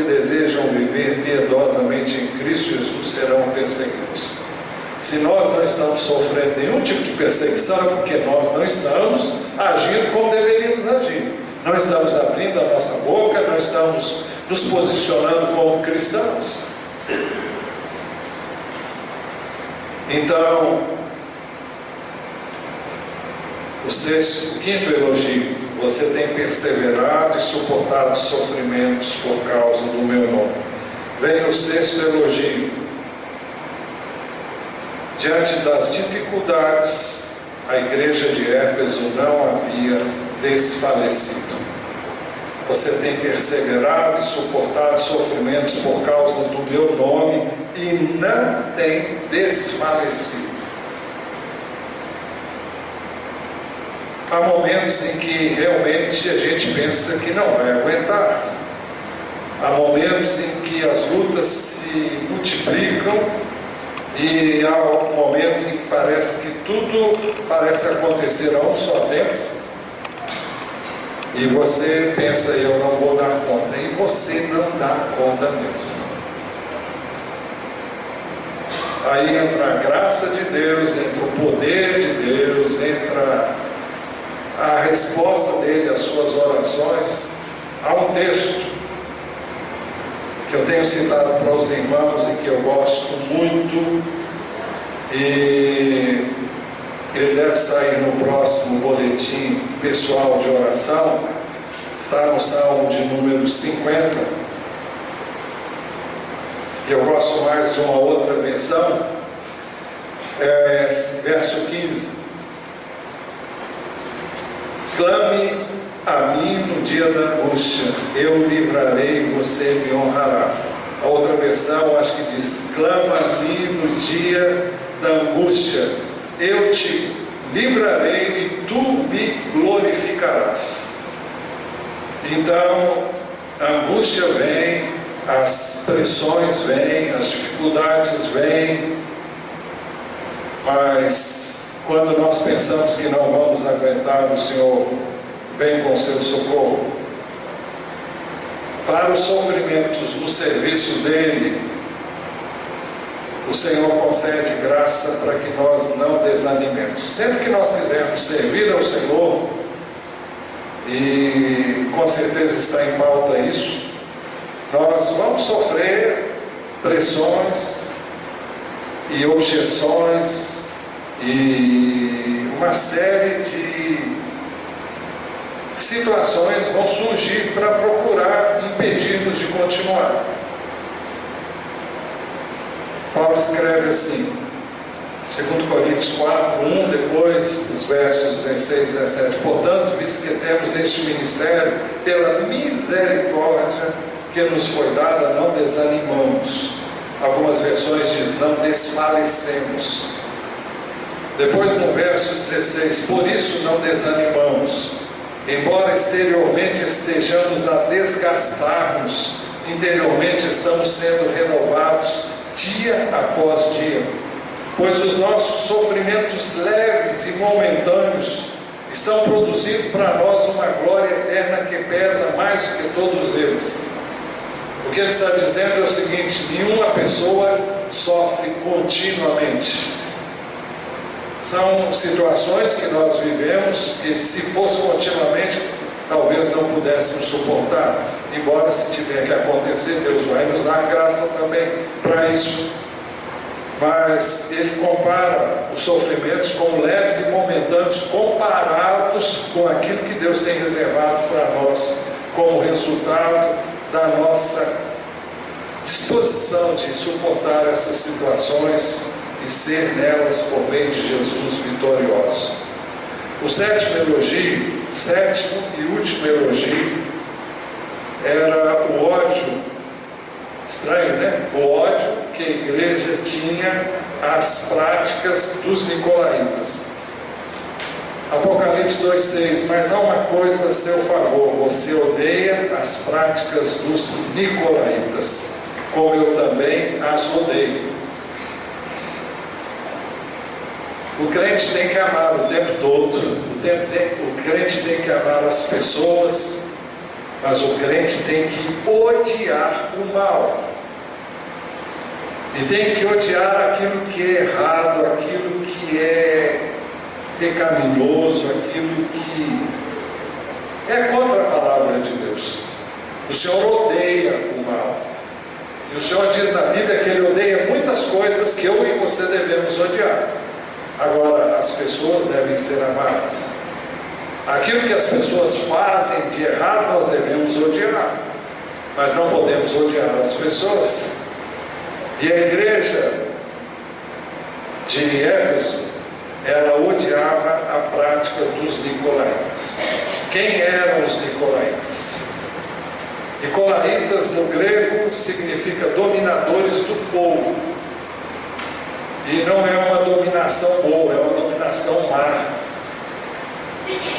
desejam viver piedosamente em Cristo Jesus serão perseguidos. Se nós não estamos sofrendo nenhum tipo de perseguição, é porque nós não estamos agindo como deveríamos agir. Não estamos abrindo a nossa boca, não estamos nos posicionando como cristãos. Então, o quinto elogio: você tem perseverado e suportado os sofrimentos por causa do meu nome. Vem o sexto elogio: diante das dificuldades, a igreja de Éfeso não havia desfalecido. Você tem perseverado e suportado sofrimentos por causa do meu nome e não tem desfalecido. Há momentos em que realmente a gente pensa que não vai aguentar. Há momentos em que as lutas se multiplicam e há momentos em que parece que tudo parece acontecer a um só tempo. E você pensa: eu não vou dar conta. E você não dá conta mesmo. Aí entra a graça de Deus, entra o poder de Deus, entra a resposta dele às suas orações. Há um texto que eu tenho citado para os irmãos e que eu gosto muito, e ele deve sair no próximo boletim pessoal de oração, está no Salmo de número 50. Eu gosto mais de uma outra versão, verso 15. Clame a mim no dia da angústia, eu livrarei e você me honrará. A outra versão acho que diz: clama a mim no dia da angústia, eu te livrarei e tu me glorificarás. Então, a angústia vem, as pressões vêm, as dificuldades vêm, mas quando nós pensamos que não vamos aguentar, o Senhor vem com o seu socorro. Para os sofrimentos no serviço dele, o Senhor concede graça para que nós não desanimemos. Sempre que nós quisermos servir ao Senhor, e com certeza está em pauta isso, nós vamos sofrer pressões e objeções e uma série de situações vão surgir para procurar impedir-nos de continuar. Paulo escreve assim, 2 Coríntios 4:1, depois os versos 16 e 17: portanto, visto que temos este ministério, pela misericórdia que nos foi dada, não desanimamos. Algumas versões dizem: não desfalecemos. Depois no verso 16: por isso não desanimamos, embora exteriormente estejamos a desgastar-nos, interiormente estamos sendo renovados dia após dia, pois os nossos sofrimentos leves e momentâneos estão produzindo para nós uma glória eterna que pesa mais do que todos eles. O que ele está dizendo é o seguinte: nenhuma pessoa sofre continuamente. São situações que nós vivemos que, se fosse continuamente, talvez não pudéssemos suportar. Embora, se tiver que acontecer, Deus vai nos dar graça também para isso. Mas ele compara os sofrimentos como leves e momentâneos, comparados com aquilo que Deus tem reservado para nós, como resultado da nossa disposição de suportar essas situações e ser nelas, por meio de Jesus, vitoriosos. O sétimo e último elogio, era o ódio. Estranho, né? O ódio que a igreja tinha às práticas dos nicolaítas. Apocalipse 2:6: mas há uma coisa a seu favor, você odeia as práticas dos nicolaítas, como eu também as odeio. O crente tem que amar o tempo todo, o crente tem que amar as pessoas, mas o crente tem que odiar o mal, e tem que odiar aquilo que é errado, aquilo que é pecaminoso, aquilo que é contra a palavra de Deus. O Senhor odeia o mal, e o Senhor diz na Bíblia que Ele odeia muitas coisas que eu e você devemos odiar. Agora, as pessoas devem ser amadas. Aquilo que as pessoas fazem de errado, nós devemos odiar, mas não podemos odiar as pessoas. E a igreja de Éfeso, ela odiava a prática dos nicolaítas. Quem eram os nicolaítas? Nicolaítas no grego significa dominadores do povo. E não é uma dominação boa, é uma dominação má.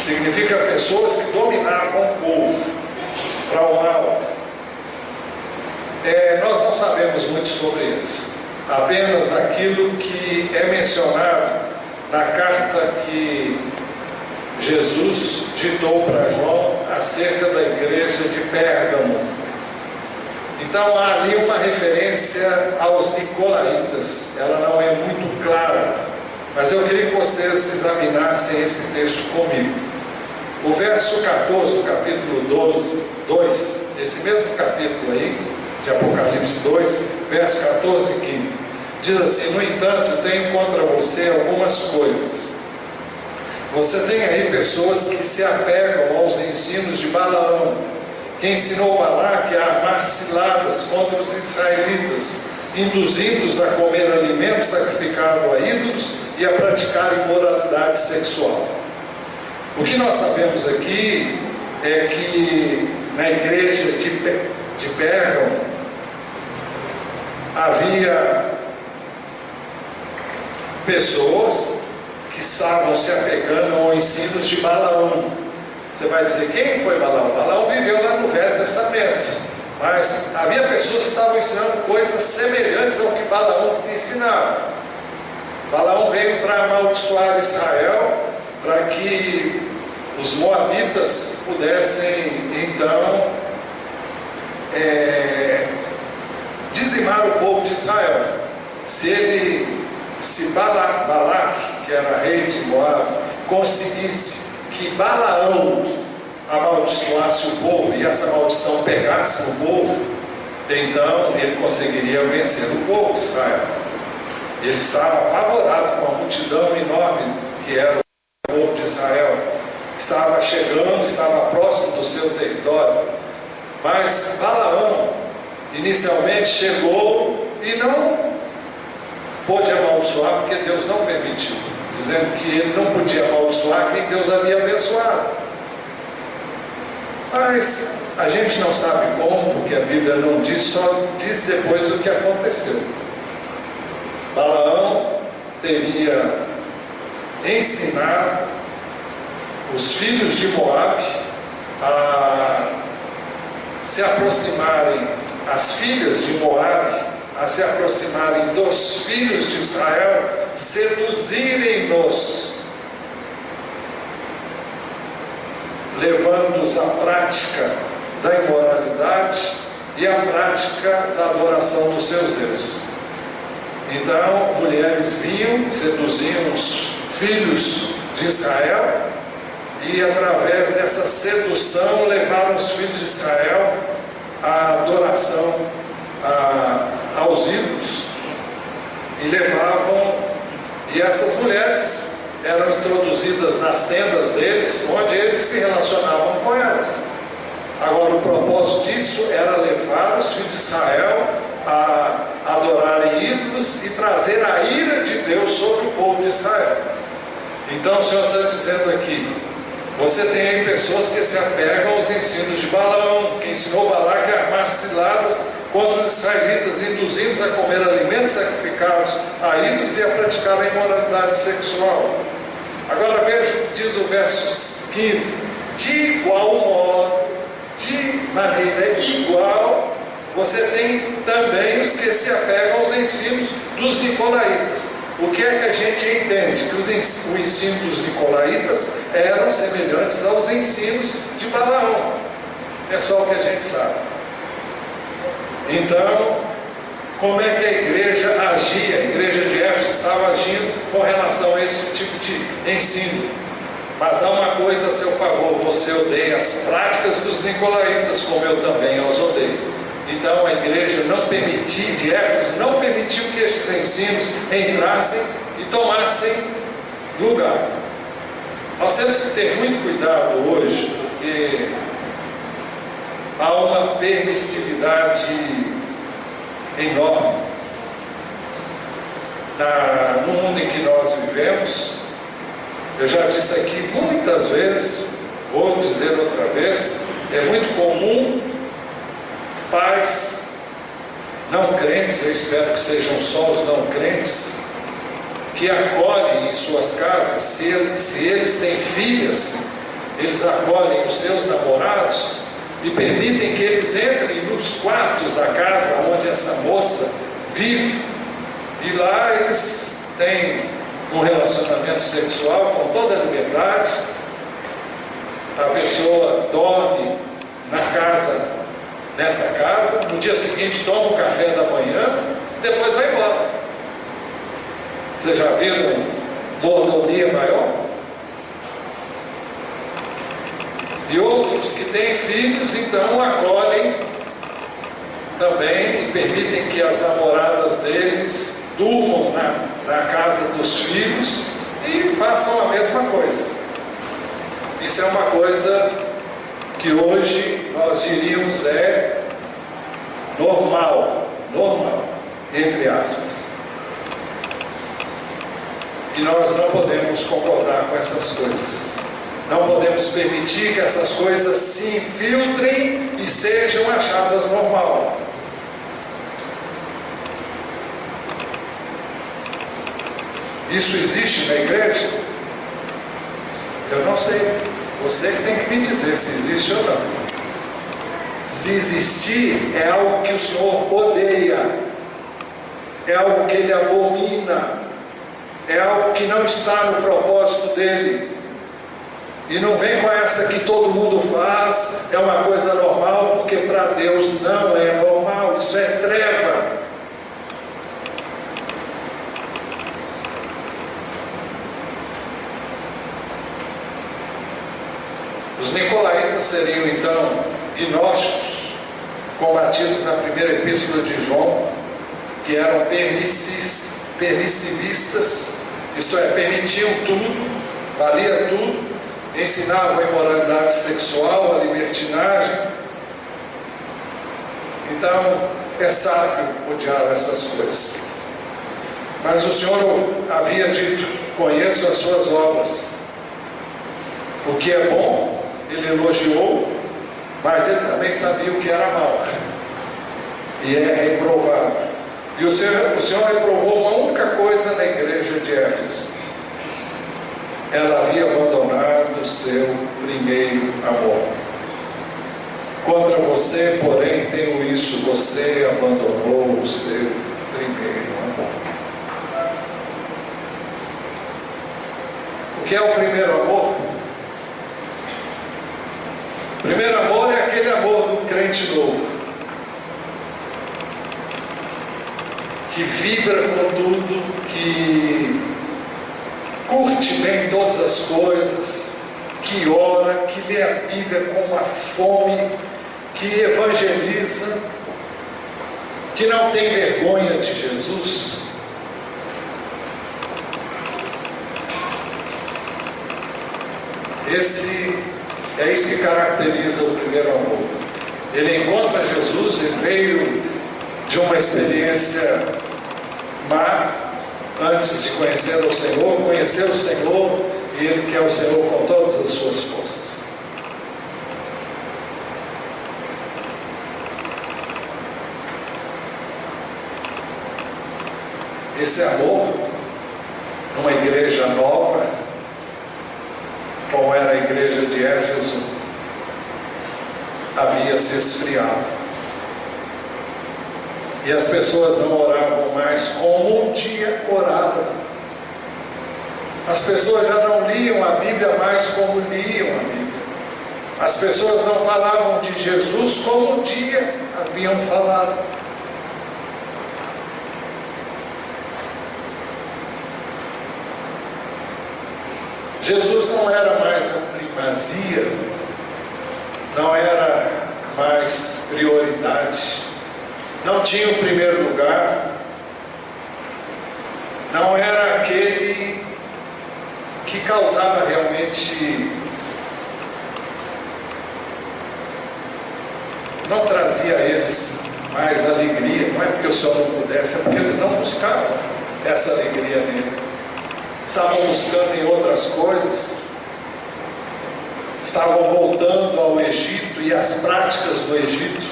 Significa pessoas que dominavam o povo para o mal. Nós não sabemos muito sobre eles, apenas aquilo que é mencionado na carta que Jesus ditou para João acerca da igreja de Pérgamo. Então há ali uma referência aos nicolaítas, ela não é muito clara, mas eu queria que vocês examinassem esse texto comigo. O verso 14 do capítulo 2, esse mesmo capítulo aí, de Apocalipse 2, verso 14 e 15, diz assim: no entanto, tenho contra você algumas coisas, Você tem aí pessoas que se apegam aos ensinos de Balaão, que ensinou Balaque a armar ciladas contra os israelitas, induzindo-os a comer alimento sacrificado a ídolos e a praticar imoralidade sexual. O que nós sabemos aqui é que na igreja de Pérgamo havia pessoas que estavam se apegando aos ensinos de Balaão. Você vai dizer, quem foi Balaão? Balaão viveu lá no Velho Testamento, mas havia pessoas que estavam ensinando coisas semelhantes ao que Balaão ensinava. Balaão veio para amaldiçoar Israel, para que os moabitas pudessem então dizimar o povo de Israel. Se Balaque, que era rei de Moab, conseguisse que Balaão amaldiçoasse o povo e essa maldição pegasse no povo, então ele conseguiria vencer o povo de Israel. Ele estava apavorado com a multidão enorme que era o povo de Israel, estava chegando, estava próximo do seu território. Mas Balaão inicialmente chegou e não pôde amaldiçoar, porque Deus não permitiu, dizendo que ele não podia amaldiçoar quem Deus havia abençoado. Mas a gente não sabe como, porque a Bíblia não diz, só diz depois o que aconteceu. Balaão teria ensinado os filhos de Moabe a se aproximarem, as filhas de Moabe a se aproximarem dos filhos de Israel, seduzirem-nos, levando-os à prática da imoralidade e à prática da adoração dos seus deuses. Então, mulheres vinham, seduziam os filhos de Israel e, através dessa sedução, levaram os filhos de Israel à adoração aos ídolos, e essas mulheres eram introduzidas nas tendas deles, onde eles se relacionavam com elas. Agora, o propósito disso era levar os filhos de Israel a adorarem ídolos e trazer a ira de Deus sobre o povo de Israel. Então o Senhor está dizendo aqui, você tem aí pessoas que se apegam aos ensinos de Balaão, que ensinou Balaque a armar ciladas contra os israelitas, induzindo-os a comer alimentos sacrificados a ídolos e a praticar a imoralidade sexual. Agora veja o que diz o verso 15: de igual modo, de maneira igual, você tem também os que se apegam aos ensinos dos nicolaítas. O que é que a gente entende? Que o ensino dos nicolaítas eram semelhantes aos ensinos de Balaão. É só o que a gente sabe. Então, como é que a igreja agia? A igreja de Éfeso estava agindo com relação a esse tipo de ensino. Mas há uma coisa a seu favor: você odeia as práticas dos nicolaítas, como eu também os odeio. Então a igreja de Éfeso não permitiu que estes ensinos entrassem e tomassem lugar. Nós temos que ter muito cuidado hoje, porque há uma permissividade enorme no mundo em que nós vivemos. Eu já disse aqui muitas vezes, vou dizer outra vez, é muito comum pais não crentes, eu espero que sejam só os não crentes, que acolhem em suas casas, se eles têm filhas, eles acolhem os seus namorados e permitem que eles entrem nos quartos da casa onde essa moça vive, e lá eles têm um relacionamento sexual com toda a liberdade. A pessoa dorme nessa casa, no dia seguinte toma o café da manhã, depois vai embora. Vocês já viram mordomia maior? E outros que têm filhos, então acolhem também e permitem que as namoradas deles durmam na casa dos filhos e façam a mesma coisa. Isso é uma coisa que hoje nós diríamos é normal, entre aspas. E nós não podemos concordar com essas coisas. Não podemos permitir que essas coisas se infiltrem e sejam achadas normal. Isso existe na igreja? Eu não sei. Você que tem que me dizer se existe ou não. Se existir, é algo que o Senhor odeia, é algo que Ele abomina, é algo que não está no propósito dEle. E não vem com essa que todo mundo faz, é uma coisa normal, porque para Deus não é normal, isso é treva. Os nicolaítas seriam então gnósticos, combatidos na primeira epístola de João, que eram permissivistas, isto é, permitiam tudo, valia tudo, ensinavam a imoralidade sexual, a libertinagem. Então é sábio odiar essas coisas. Mas o Senhor havia dito: conheço as suas obras. O que é bom Ele elogiou, mas Ele também sabia o que era mal, e é reprovado. E o Senhor reprovou uma única coisa na igreja de Éfeso: ela havia abandonado o seu primeiro amor. Contra você, porém, tenho isso: você abandonou o seu primeiro amor. O que é o primeiro amor? O primeiro amor é aquele amor do crente novo, que vibra com tudo, que curte bem todas as coisas, que ora, que lê a Bíblia com uma fome, que evangeliza, que não tem vergonha de Jesus. É isso que caracteriza o primeiro amor. Ele encontra Jesus, ele veio de uma experiência má, antes de conhecer o Senhor, conheceu o Senhor, e ele quer o Senhor com todas as suas forças. Esse amor, numa igreja nova, como era a igreja de Éfeso, havia se esfriado. E as pessoas não oravam mais como um dia oravam. As pessoas já não liam a Bíblia mais como liam a Bíblia. As pessoas não falavam de Jesus como um dia haviam falado. Jesus não era mais a primazia, não era mais prioridade, não tinha o primeiro lugar, não era aquele que causava realmente, não trazia a eles mais alegria. Não é porque o Senhor não pudesse, é porque eles não buscavam essa alegria nele. Estavam buscando em outras coisas, estavam voltando ao Egito e às práticas do Egito,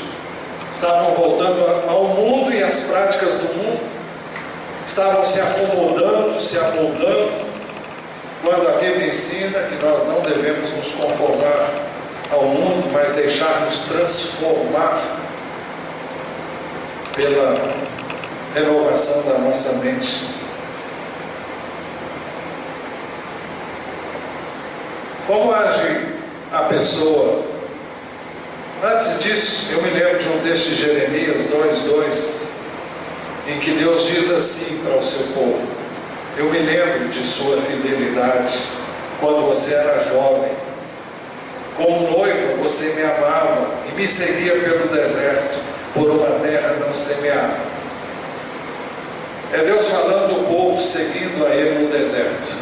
estavam voltando ao mundo e às práticas do mundo, estavam se acomodando, se amoldando, quando a Bíblia ensina que nós não devemos nos conformar ao mundo, mas deixar-nos transformar pela renovação da nossa mente. Como age a pessoa? Antes disso, eu me lembro de um texto de Jeremias 2:2, em que Deus diz assim para o seu povo: eu me lembro de sua fidelidade quando você era jovem. Como noivo você me amava e me seguia pelo deserto, por uma terra não semeada. É Deus falando do povo seguindo a Ele no deserto.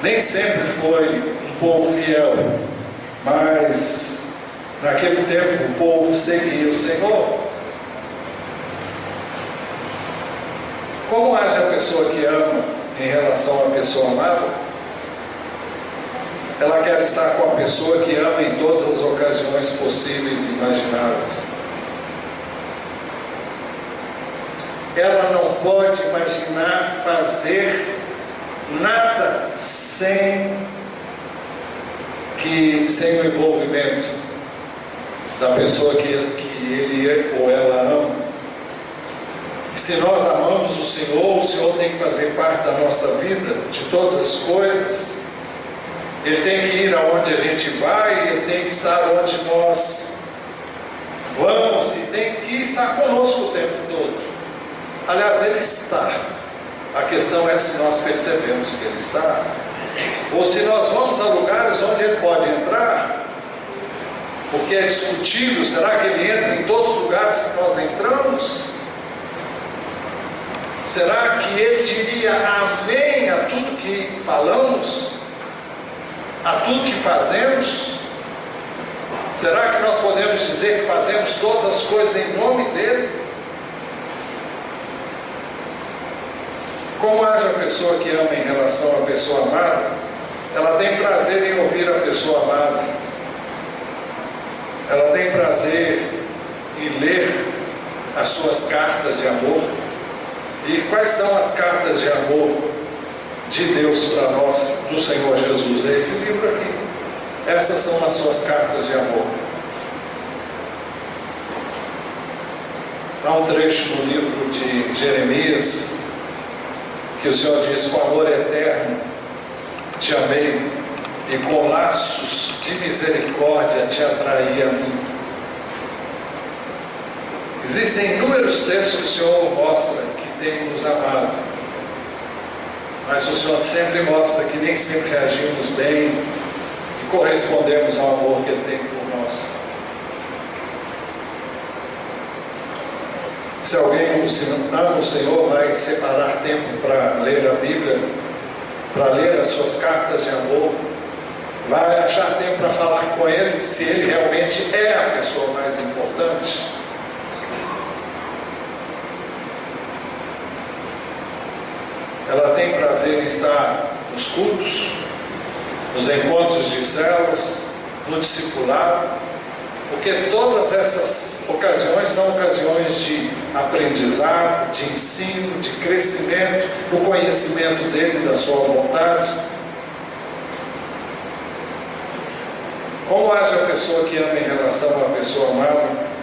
Nem sempre foi um povo fiel, mas naquele tempo o povo seguia o Senhor. Como age a pessoa que ama em relação à pessoa amada? Ela quer estar com a pessoa que ama em todas as ocasiões possíveis e imagináveis. Ela não pode imaginar fazer nada sem o envolvimento da pessoa que ele ou ela ama. E se nós amamos o Senhor tem que fazer parte da nossa vida, de todas as coisas. Ele tem que ir aonde a gente vai, Ele tem que estar onde nós vamos, e tem que estar conosco o tempo todo. Aliás, Ele está. A questão é se nós percebemos que Ele está, ou se nós vamos a lugares onde Ele pode entrar, porque é discutível, será que Ele entra em todos os lugares que nós entramos? Será que Ele diria amém a tudo que falamos? A tudo que fazemos? Será que nós podemos dizer que fazemos todas as coisas em nome dEle? Como age a pessoa que ama em relação à pessoa amada? Ela tem prazer em ouvir a pessoa amada. Ela tem prazer em ler as suas cartas de amor. E quais são as cartas de amor de Deus para nós, do Senhor Jesus? É esse livro aqui. Essas são as suas cartas de amor. Há um trecho no livro de Jeremias que o Senhor diz: com amor eterno te amei, e com laços de misericórdia te atraí a mim. Existem inúmeros textos que o Senhor mostra que tem nos amado, mas o Senhor sempre mostra que nem sempre reagimos bem e correspondemos ao amor que Ele tem por nós. Se alguém ama o Senhor, vai separar tempo para ler a Bíblia, para ler as suas cartas de amor, vai achar tempo para falar com Ele, se Ele realmente é a pessoa mais importante. Ela tem prazer em estar nos cultos, nos encontros de células, no discipulado, porque todas essas ocasiões são ocasiões de aprendizado, de ensino, de crescimento, do conhecimento dele, da sua vontade. Como age a pessoa que ama em relação à pessoa amada?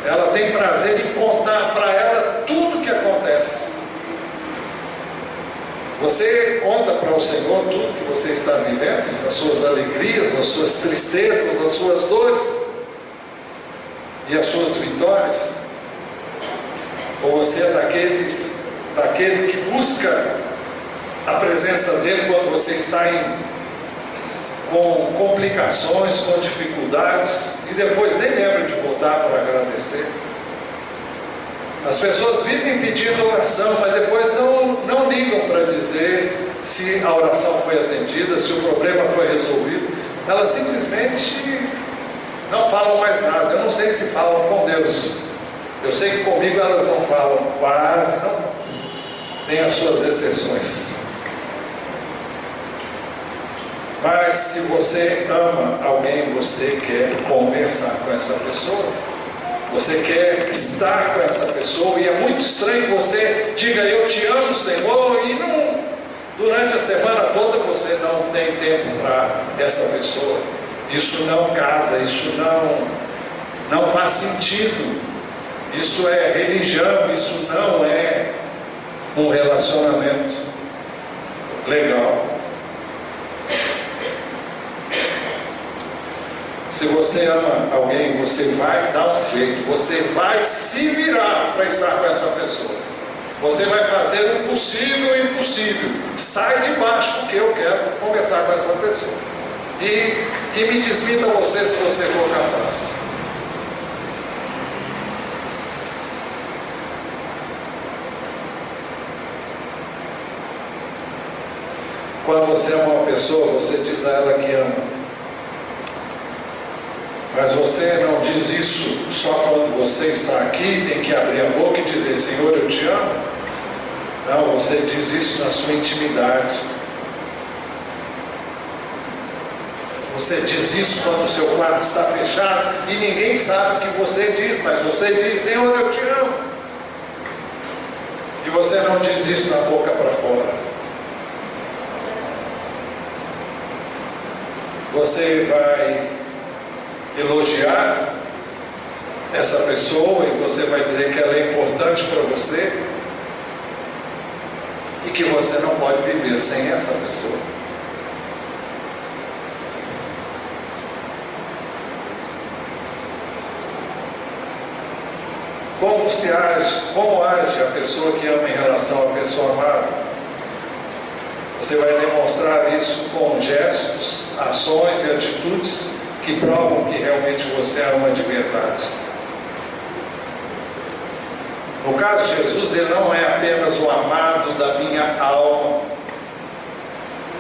Ela tem prazer em contar para ela tudo o que acontece. Você conta para o Senhor tudo que você está vivendo, as suas alegrias, as suas tristezas, as suas dores e as suas vitórias? Ou você é daquele que busca a presença dele quando você está com complicações, com dificuldades, e depois nem lembra de voltar para agradecer? As pessoas vivem pedindo oração, mas depois não ligam para dizer se a oração foi atendida, se o problema foi resolvido. Elas simplesmente não falam mais nada. Eu não sei se falam com Deus. Eu sei que comigo elas não falam, quase não. Tem as suas exceções. Mas se você ama alguém, você quer conversar com essa pessoa, você quer estar com essa pessoa, e é muito estranho que você diga eu te amo, Senhor, e durante a semana toda você não tem tempo para essa pessoa. Isso não casa, isso não faz sentido. Isso é religião, isso não é um relacionamento legal. Se você ama alguém, você vai dar um jeito, você vai se virar para estar com essa pessoa. Você vai fazer o possível e o impossível. Sai de baixo, porque eu quero conversar com essa pessoa. E que me desminta você se você for capaz. Quando você ama uma pessoa, você diz a ela que ama. Mas você não diz isso só quando você está aqui, tem que abrir a boca e dizer: Senhor, eu te amo. Não, você diz isso na sua intimidade. Você diz isso quando o seu quarto está fechado e ninguém sabe o que você diz, mas você diz: Senhor, eu te amo. E você não diz isso na boca para fora. Você vai elogiar essa pessoa e você vai dizer que ela é importante para você e que você não pode viver sem essa pessoa. Como age a pessoa que ama em relação à pessoa amada? Você vai demonstrar isso com gestos, ações e atitudes que provam que realmente você ama de verdade. No caso de Jesus, Ele não é apenas o amado da minha alma.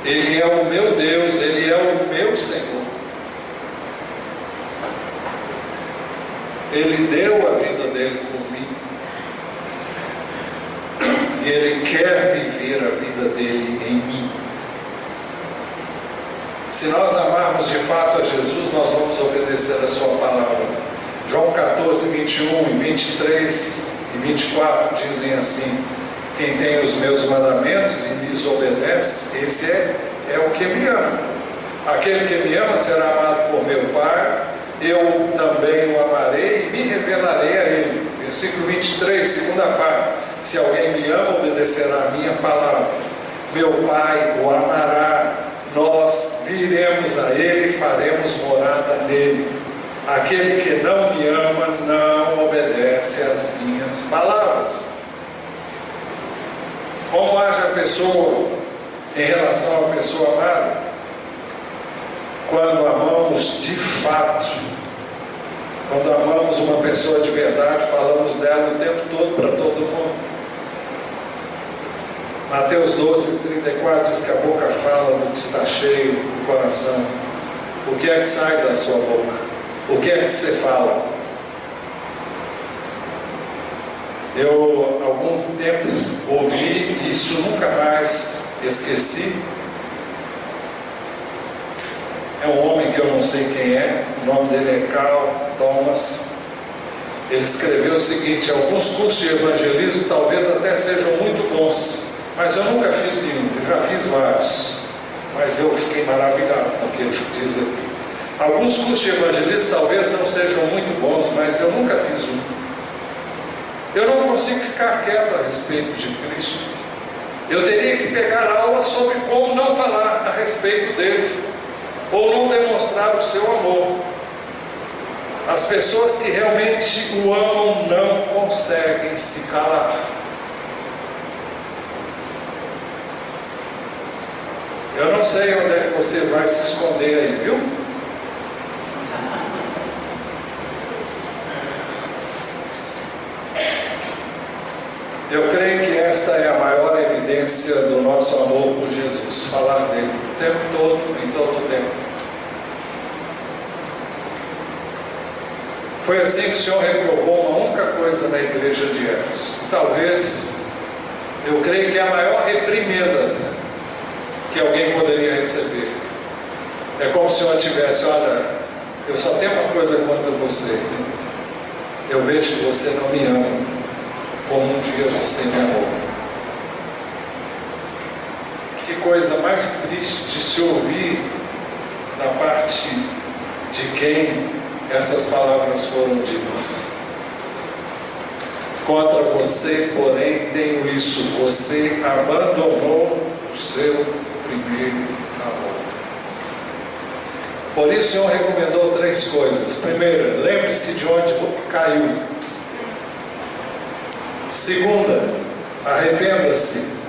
Ele é o meu Deus, Ele é o meu Senhor. Ele deu a vida dele por mim. E Ele quer viver a vida dele em mim. Se nós amarmos de fato a Jesus, nós vamos obedecer a sua palavra. João 14, 21 e 23 e 24 dizem assim: quem tem os meus mandamentos e lhes obedece, esse é o que me ama. Aquele que me ama será amado por meu Pai, eu também o amarei e me revelarei a ele. Versículo 23, segunda parte: se alguém me ama, obedecerá a minha palavra. Meu Pai o amará, nós viremos a ele e faremos morada nele. Aquele que não me ama não obedece às minhas palavras. Como age a pessoa em relação à pessoa amada? Quando amamos de fato, quando amamos uma pessoa de verdade, falamos dela o tempo todo para todo mundo. Mateus 12, 34 diz que a boca fala do que está cheio do coração. O que é que sai da sua boca? O que é que você fala? Eu, há algum tempo, ouvi e isso nunca mais esqueci. É um homem que eu não sei quem é, o nome dele é Carl Thomas. Ele escreveu o seguinte: alguns cursos de evangelismo talvez até sejam muito bons, mas eu nunca fiz nenhum, eu já fiz vários, mas eu fiquei maravilhado com o que ele diz aqui. Alguns cursos de evangelismo talvez não sejam muito bons, mas eu nunca fiz um. Eu não consigo ficar quieto a respeito de Cristo. Eu teria que pegar aula sobre como não falar a respeito dele, ou não demonstrar o seu amor. As pessoas que realmente o amam não conseguem se calar. Eu não sei onde é que você vai se esconder aí, viu? Eu creio que esta é a maior evidência do nosso amor por Jesus, falar dele o tempo todo, em todo o tempo. Foi assim que o Senhor reprovou uma única coisa na igreja de Éfeso. Talvez, eu creio que é a maior reprimenda que alguém poderia receber. É como se o Senhor tivesse: olha, eu só tenho uma coisa contra você. Eu vejo que você não me ama como um dia você me amou. Que coisa mais triste de se ouvir da parte de quem essas palavras foram ditas. Contra você, porém, tenho isso: você abandonou o seu primeiro amor. Por isso o Senhor recomendou 3 coisas. Primeiro, lembre-se de onde caiu. Segunda, arrependa-se.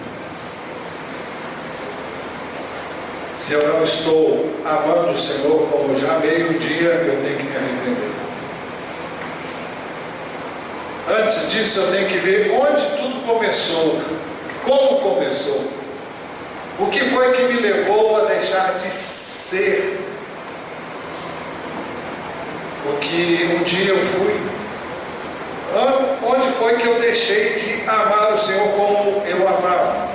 Se eu não estou amando o Senhor como já amei um dia, eu tenho que me arrepender. Antes disso, eu tenho que ver onde tudo começou, como começou, o que foi foi que me levou a deixar de ser o que um dia eu fui? Onde foi que eu deixei de amar o Senhor como eu amava?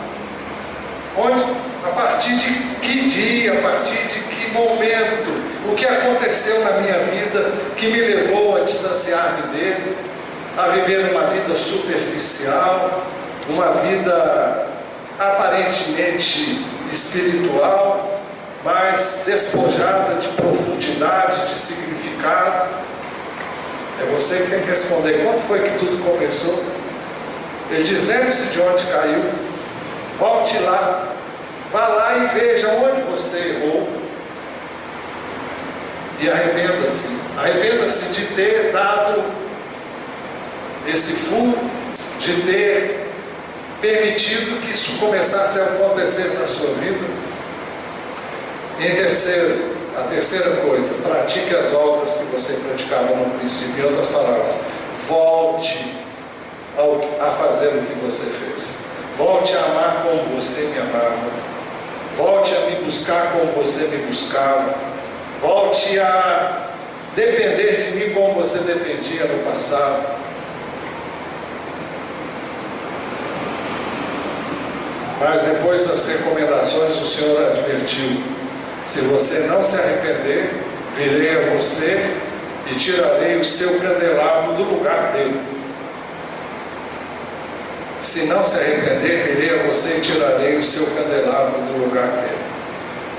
A partir de que dia, a partir de que momento, o que aconteceu na minha vida que me levou a distanciar-me dele, a viver uma vida superficial, uma vida aparentemente espiritual, mas despojada de profundidade, de significado? É você que tem que responder. Quando foi que tudo começou? Ele diz: lembre-se de onde caiu, volte lá, vá lá e veja onde você errou e arrependa-se. Arrependa-se de ter dado esse furo, de ter permitido que isso começasse a acontecer na sua vida. Em a terceira coisa, pratique as obras que você praticava no princípio. Em outras palavras, volte a fazer o que você fez. Volte a amar como você me amava. Volte a me buscar como você me buscava. Volte a depender de mim como você dependia no passado. Mas depois das recomendações, o Senhor advertiu: se você não se arrepender, virei a você e tirarei o seu candelabro do lugar dele. Se não se arrepender, virei a você e tirarei o seu candelabro do lugar dele.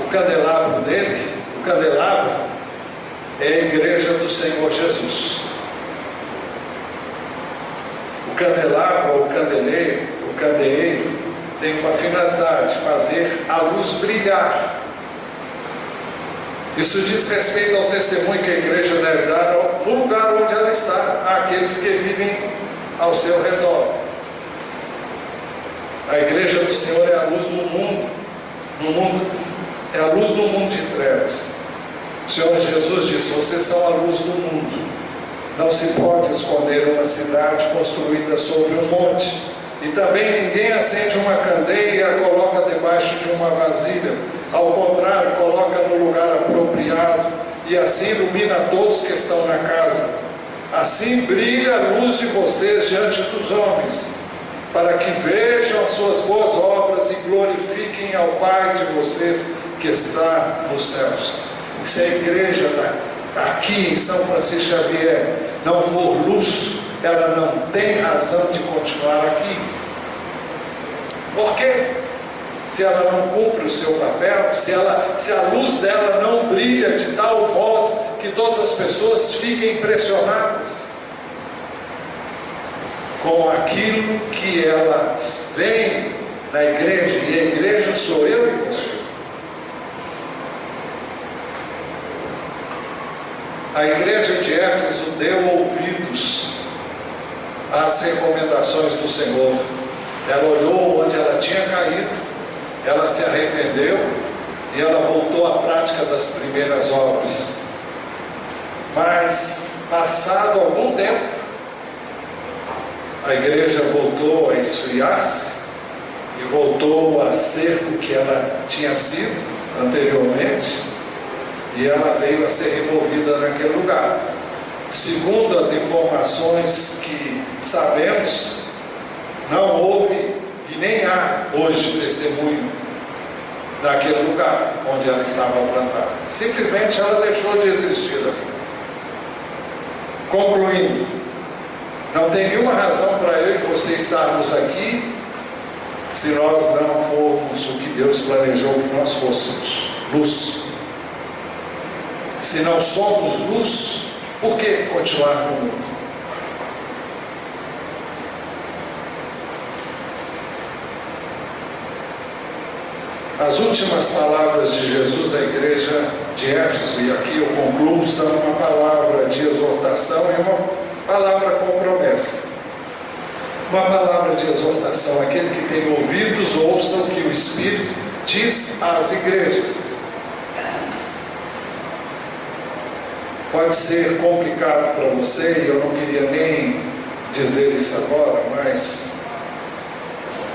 O candelabro dele, o candelabro, é a igreja do Senhor Jesus. O candelabro, ou o candeeiro, tem uma finalidade: fazer a luz brilhar. Isso diz respeito ao testemunho que a igreja deve dar no lugar onde ela está, àqueles que vivem ao seu redor. A igreja do Senhor é a luz do mundo, é a luz do mundo de trevas. O Senhor Jesus disse: vocês são a luz do mundo. Não se pode esconder uma cidade construída sobre um monte. E também ninguém acende uma candeia e a coloca debaixo de uma vasilha. Ao contrário, coloca no lugar apropriado e assim ilumina todos que estão na casa. Assim brilha a luz de vocês diante dos homens, para que vejam as suas boas obras e glorifiquem ao Pai de vocês que está nos céus. Se a igreja aqui em São Francisco Xavier não for luz, ela não tem razão de continuar aqui. Por quê? Se ela não cumpre o seu papel, se a luz dela não brilha de tal modo que todas as pessoas fiquem impressionadas com aquilo que elas veem na igreja, e a igreja sou eu e você. A igreja de Éfeso deu ouvidos às recomendações do Senhor. Ela olhou onde ela tinha caído, ela se arrependeu e ela voltou à prática das primeiras obras. Mas, passado algum tempo, a igreja voltou a esfriar-se e voltou a ser o que ela tinha sido anteriormente, e ela veio a ser removida naquele lugar. Segundo as informações que sabemos, não houve e nem há hoje testemunho daquele lugar onde ela estava plantada. Simplesmente ela deixou de existir ali. Concluindo, não tem nenhuma razão para eu e você estarmos aqui se nós não formos o que Deus planejou que nós fôssemos: luz. Se não somos luz, por que continuar no mundo? As últimas palavras de Jesus à igreja de Éfeso, e aqui eu concluo, são uma palavra de exortação e uma palavra com promessa. Uma palavra de exortação: aquele que tem ouvidos, ouça o que o Espírito diz às igrejas. Pode ser complicado para você, e eu não queria nem dizer isso agora, mas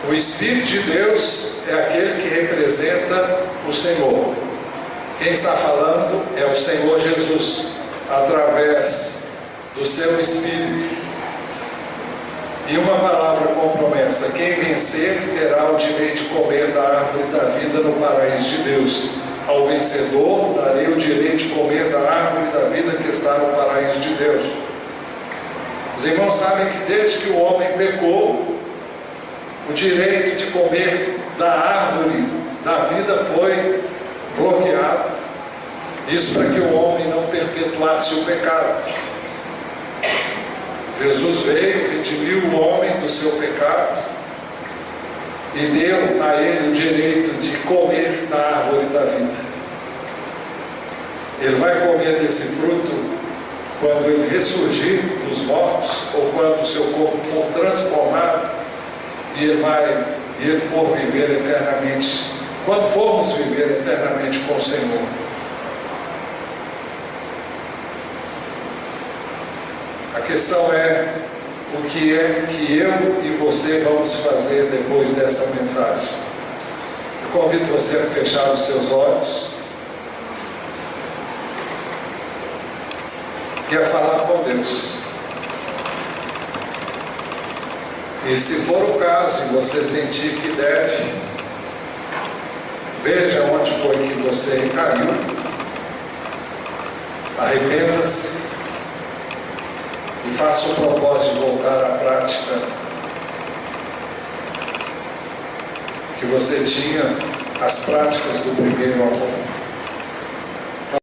O Espírito de Deus é aquele que representa o Senhor. Quem está falando é o Senhor Jesus, através do seu Espírito. E uma palavra com promessa: quem vencer terá o direito de comer da árvore da vida no paraíso de Deus. Ao vencedor darei o direito de comer da árvore da vida que está no paraíso de Deus. Os irmãos sabem que desde que o homem pecou, o direito de comer da árvore da vida foi bloqueado. Isso para que o homem não perpetuasse o pecado. Jesus veio, redimiu o homem do seu pecado e deu a ele o direito de comer da árvore da vida. Ele vai comer desse fruto quando ele ressurgir dos mortos, ou quando o seu corpo for transformado e ele for viver eternamente, quando formos viver eternamente com o Senhor. A questão é o que é que eu e você vamos fazer depois dessa mensagem. Eu convido você a fechar os seus olhos e a falar com Deus. E se for o caso e você sentir que deve, veja onde foi que você caiu, arrependa-se e faça o propósito de voltar à prática que você tinha, as práticas do primeiro amor.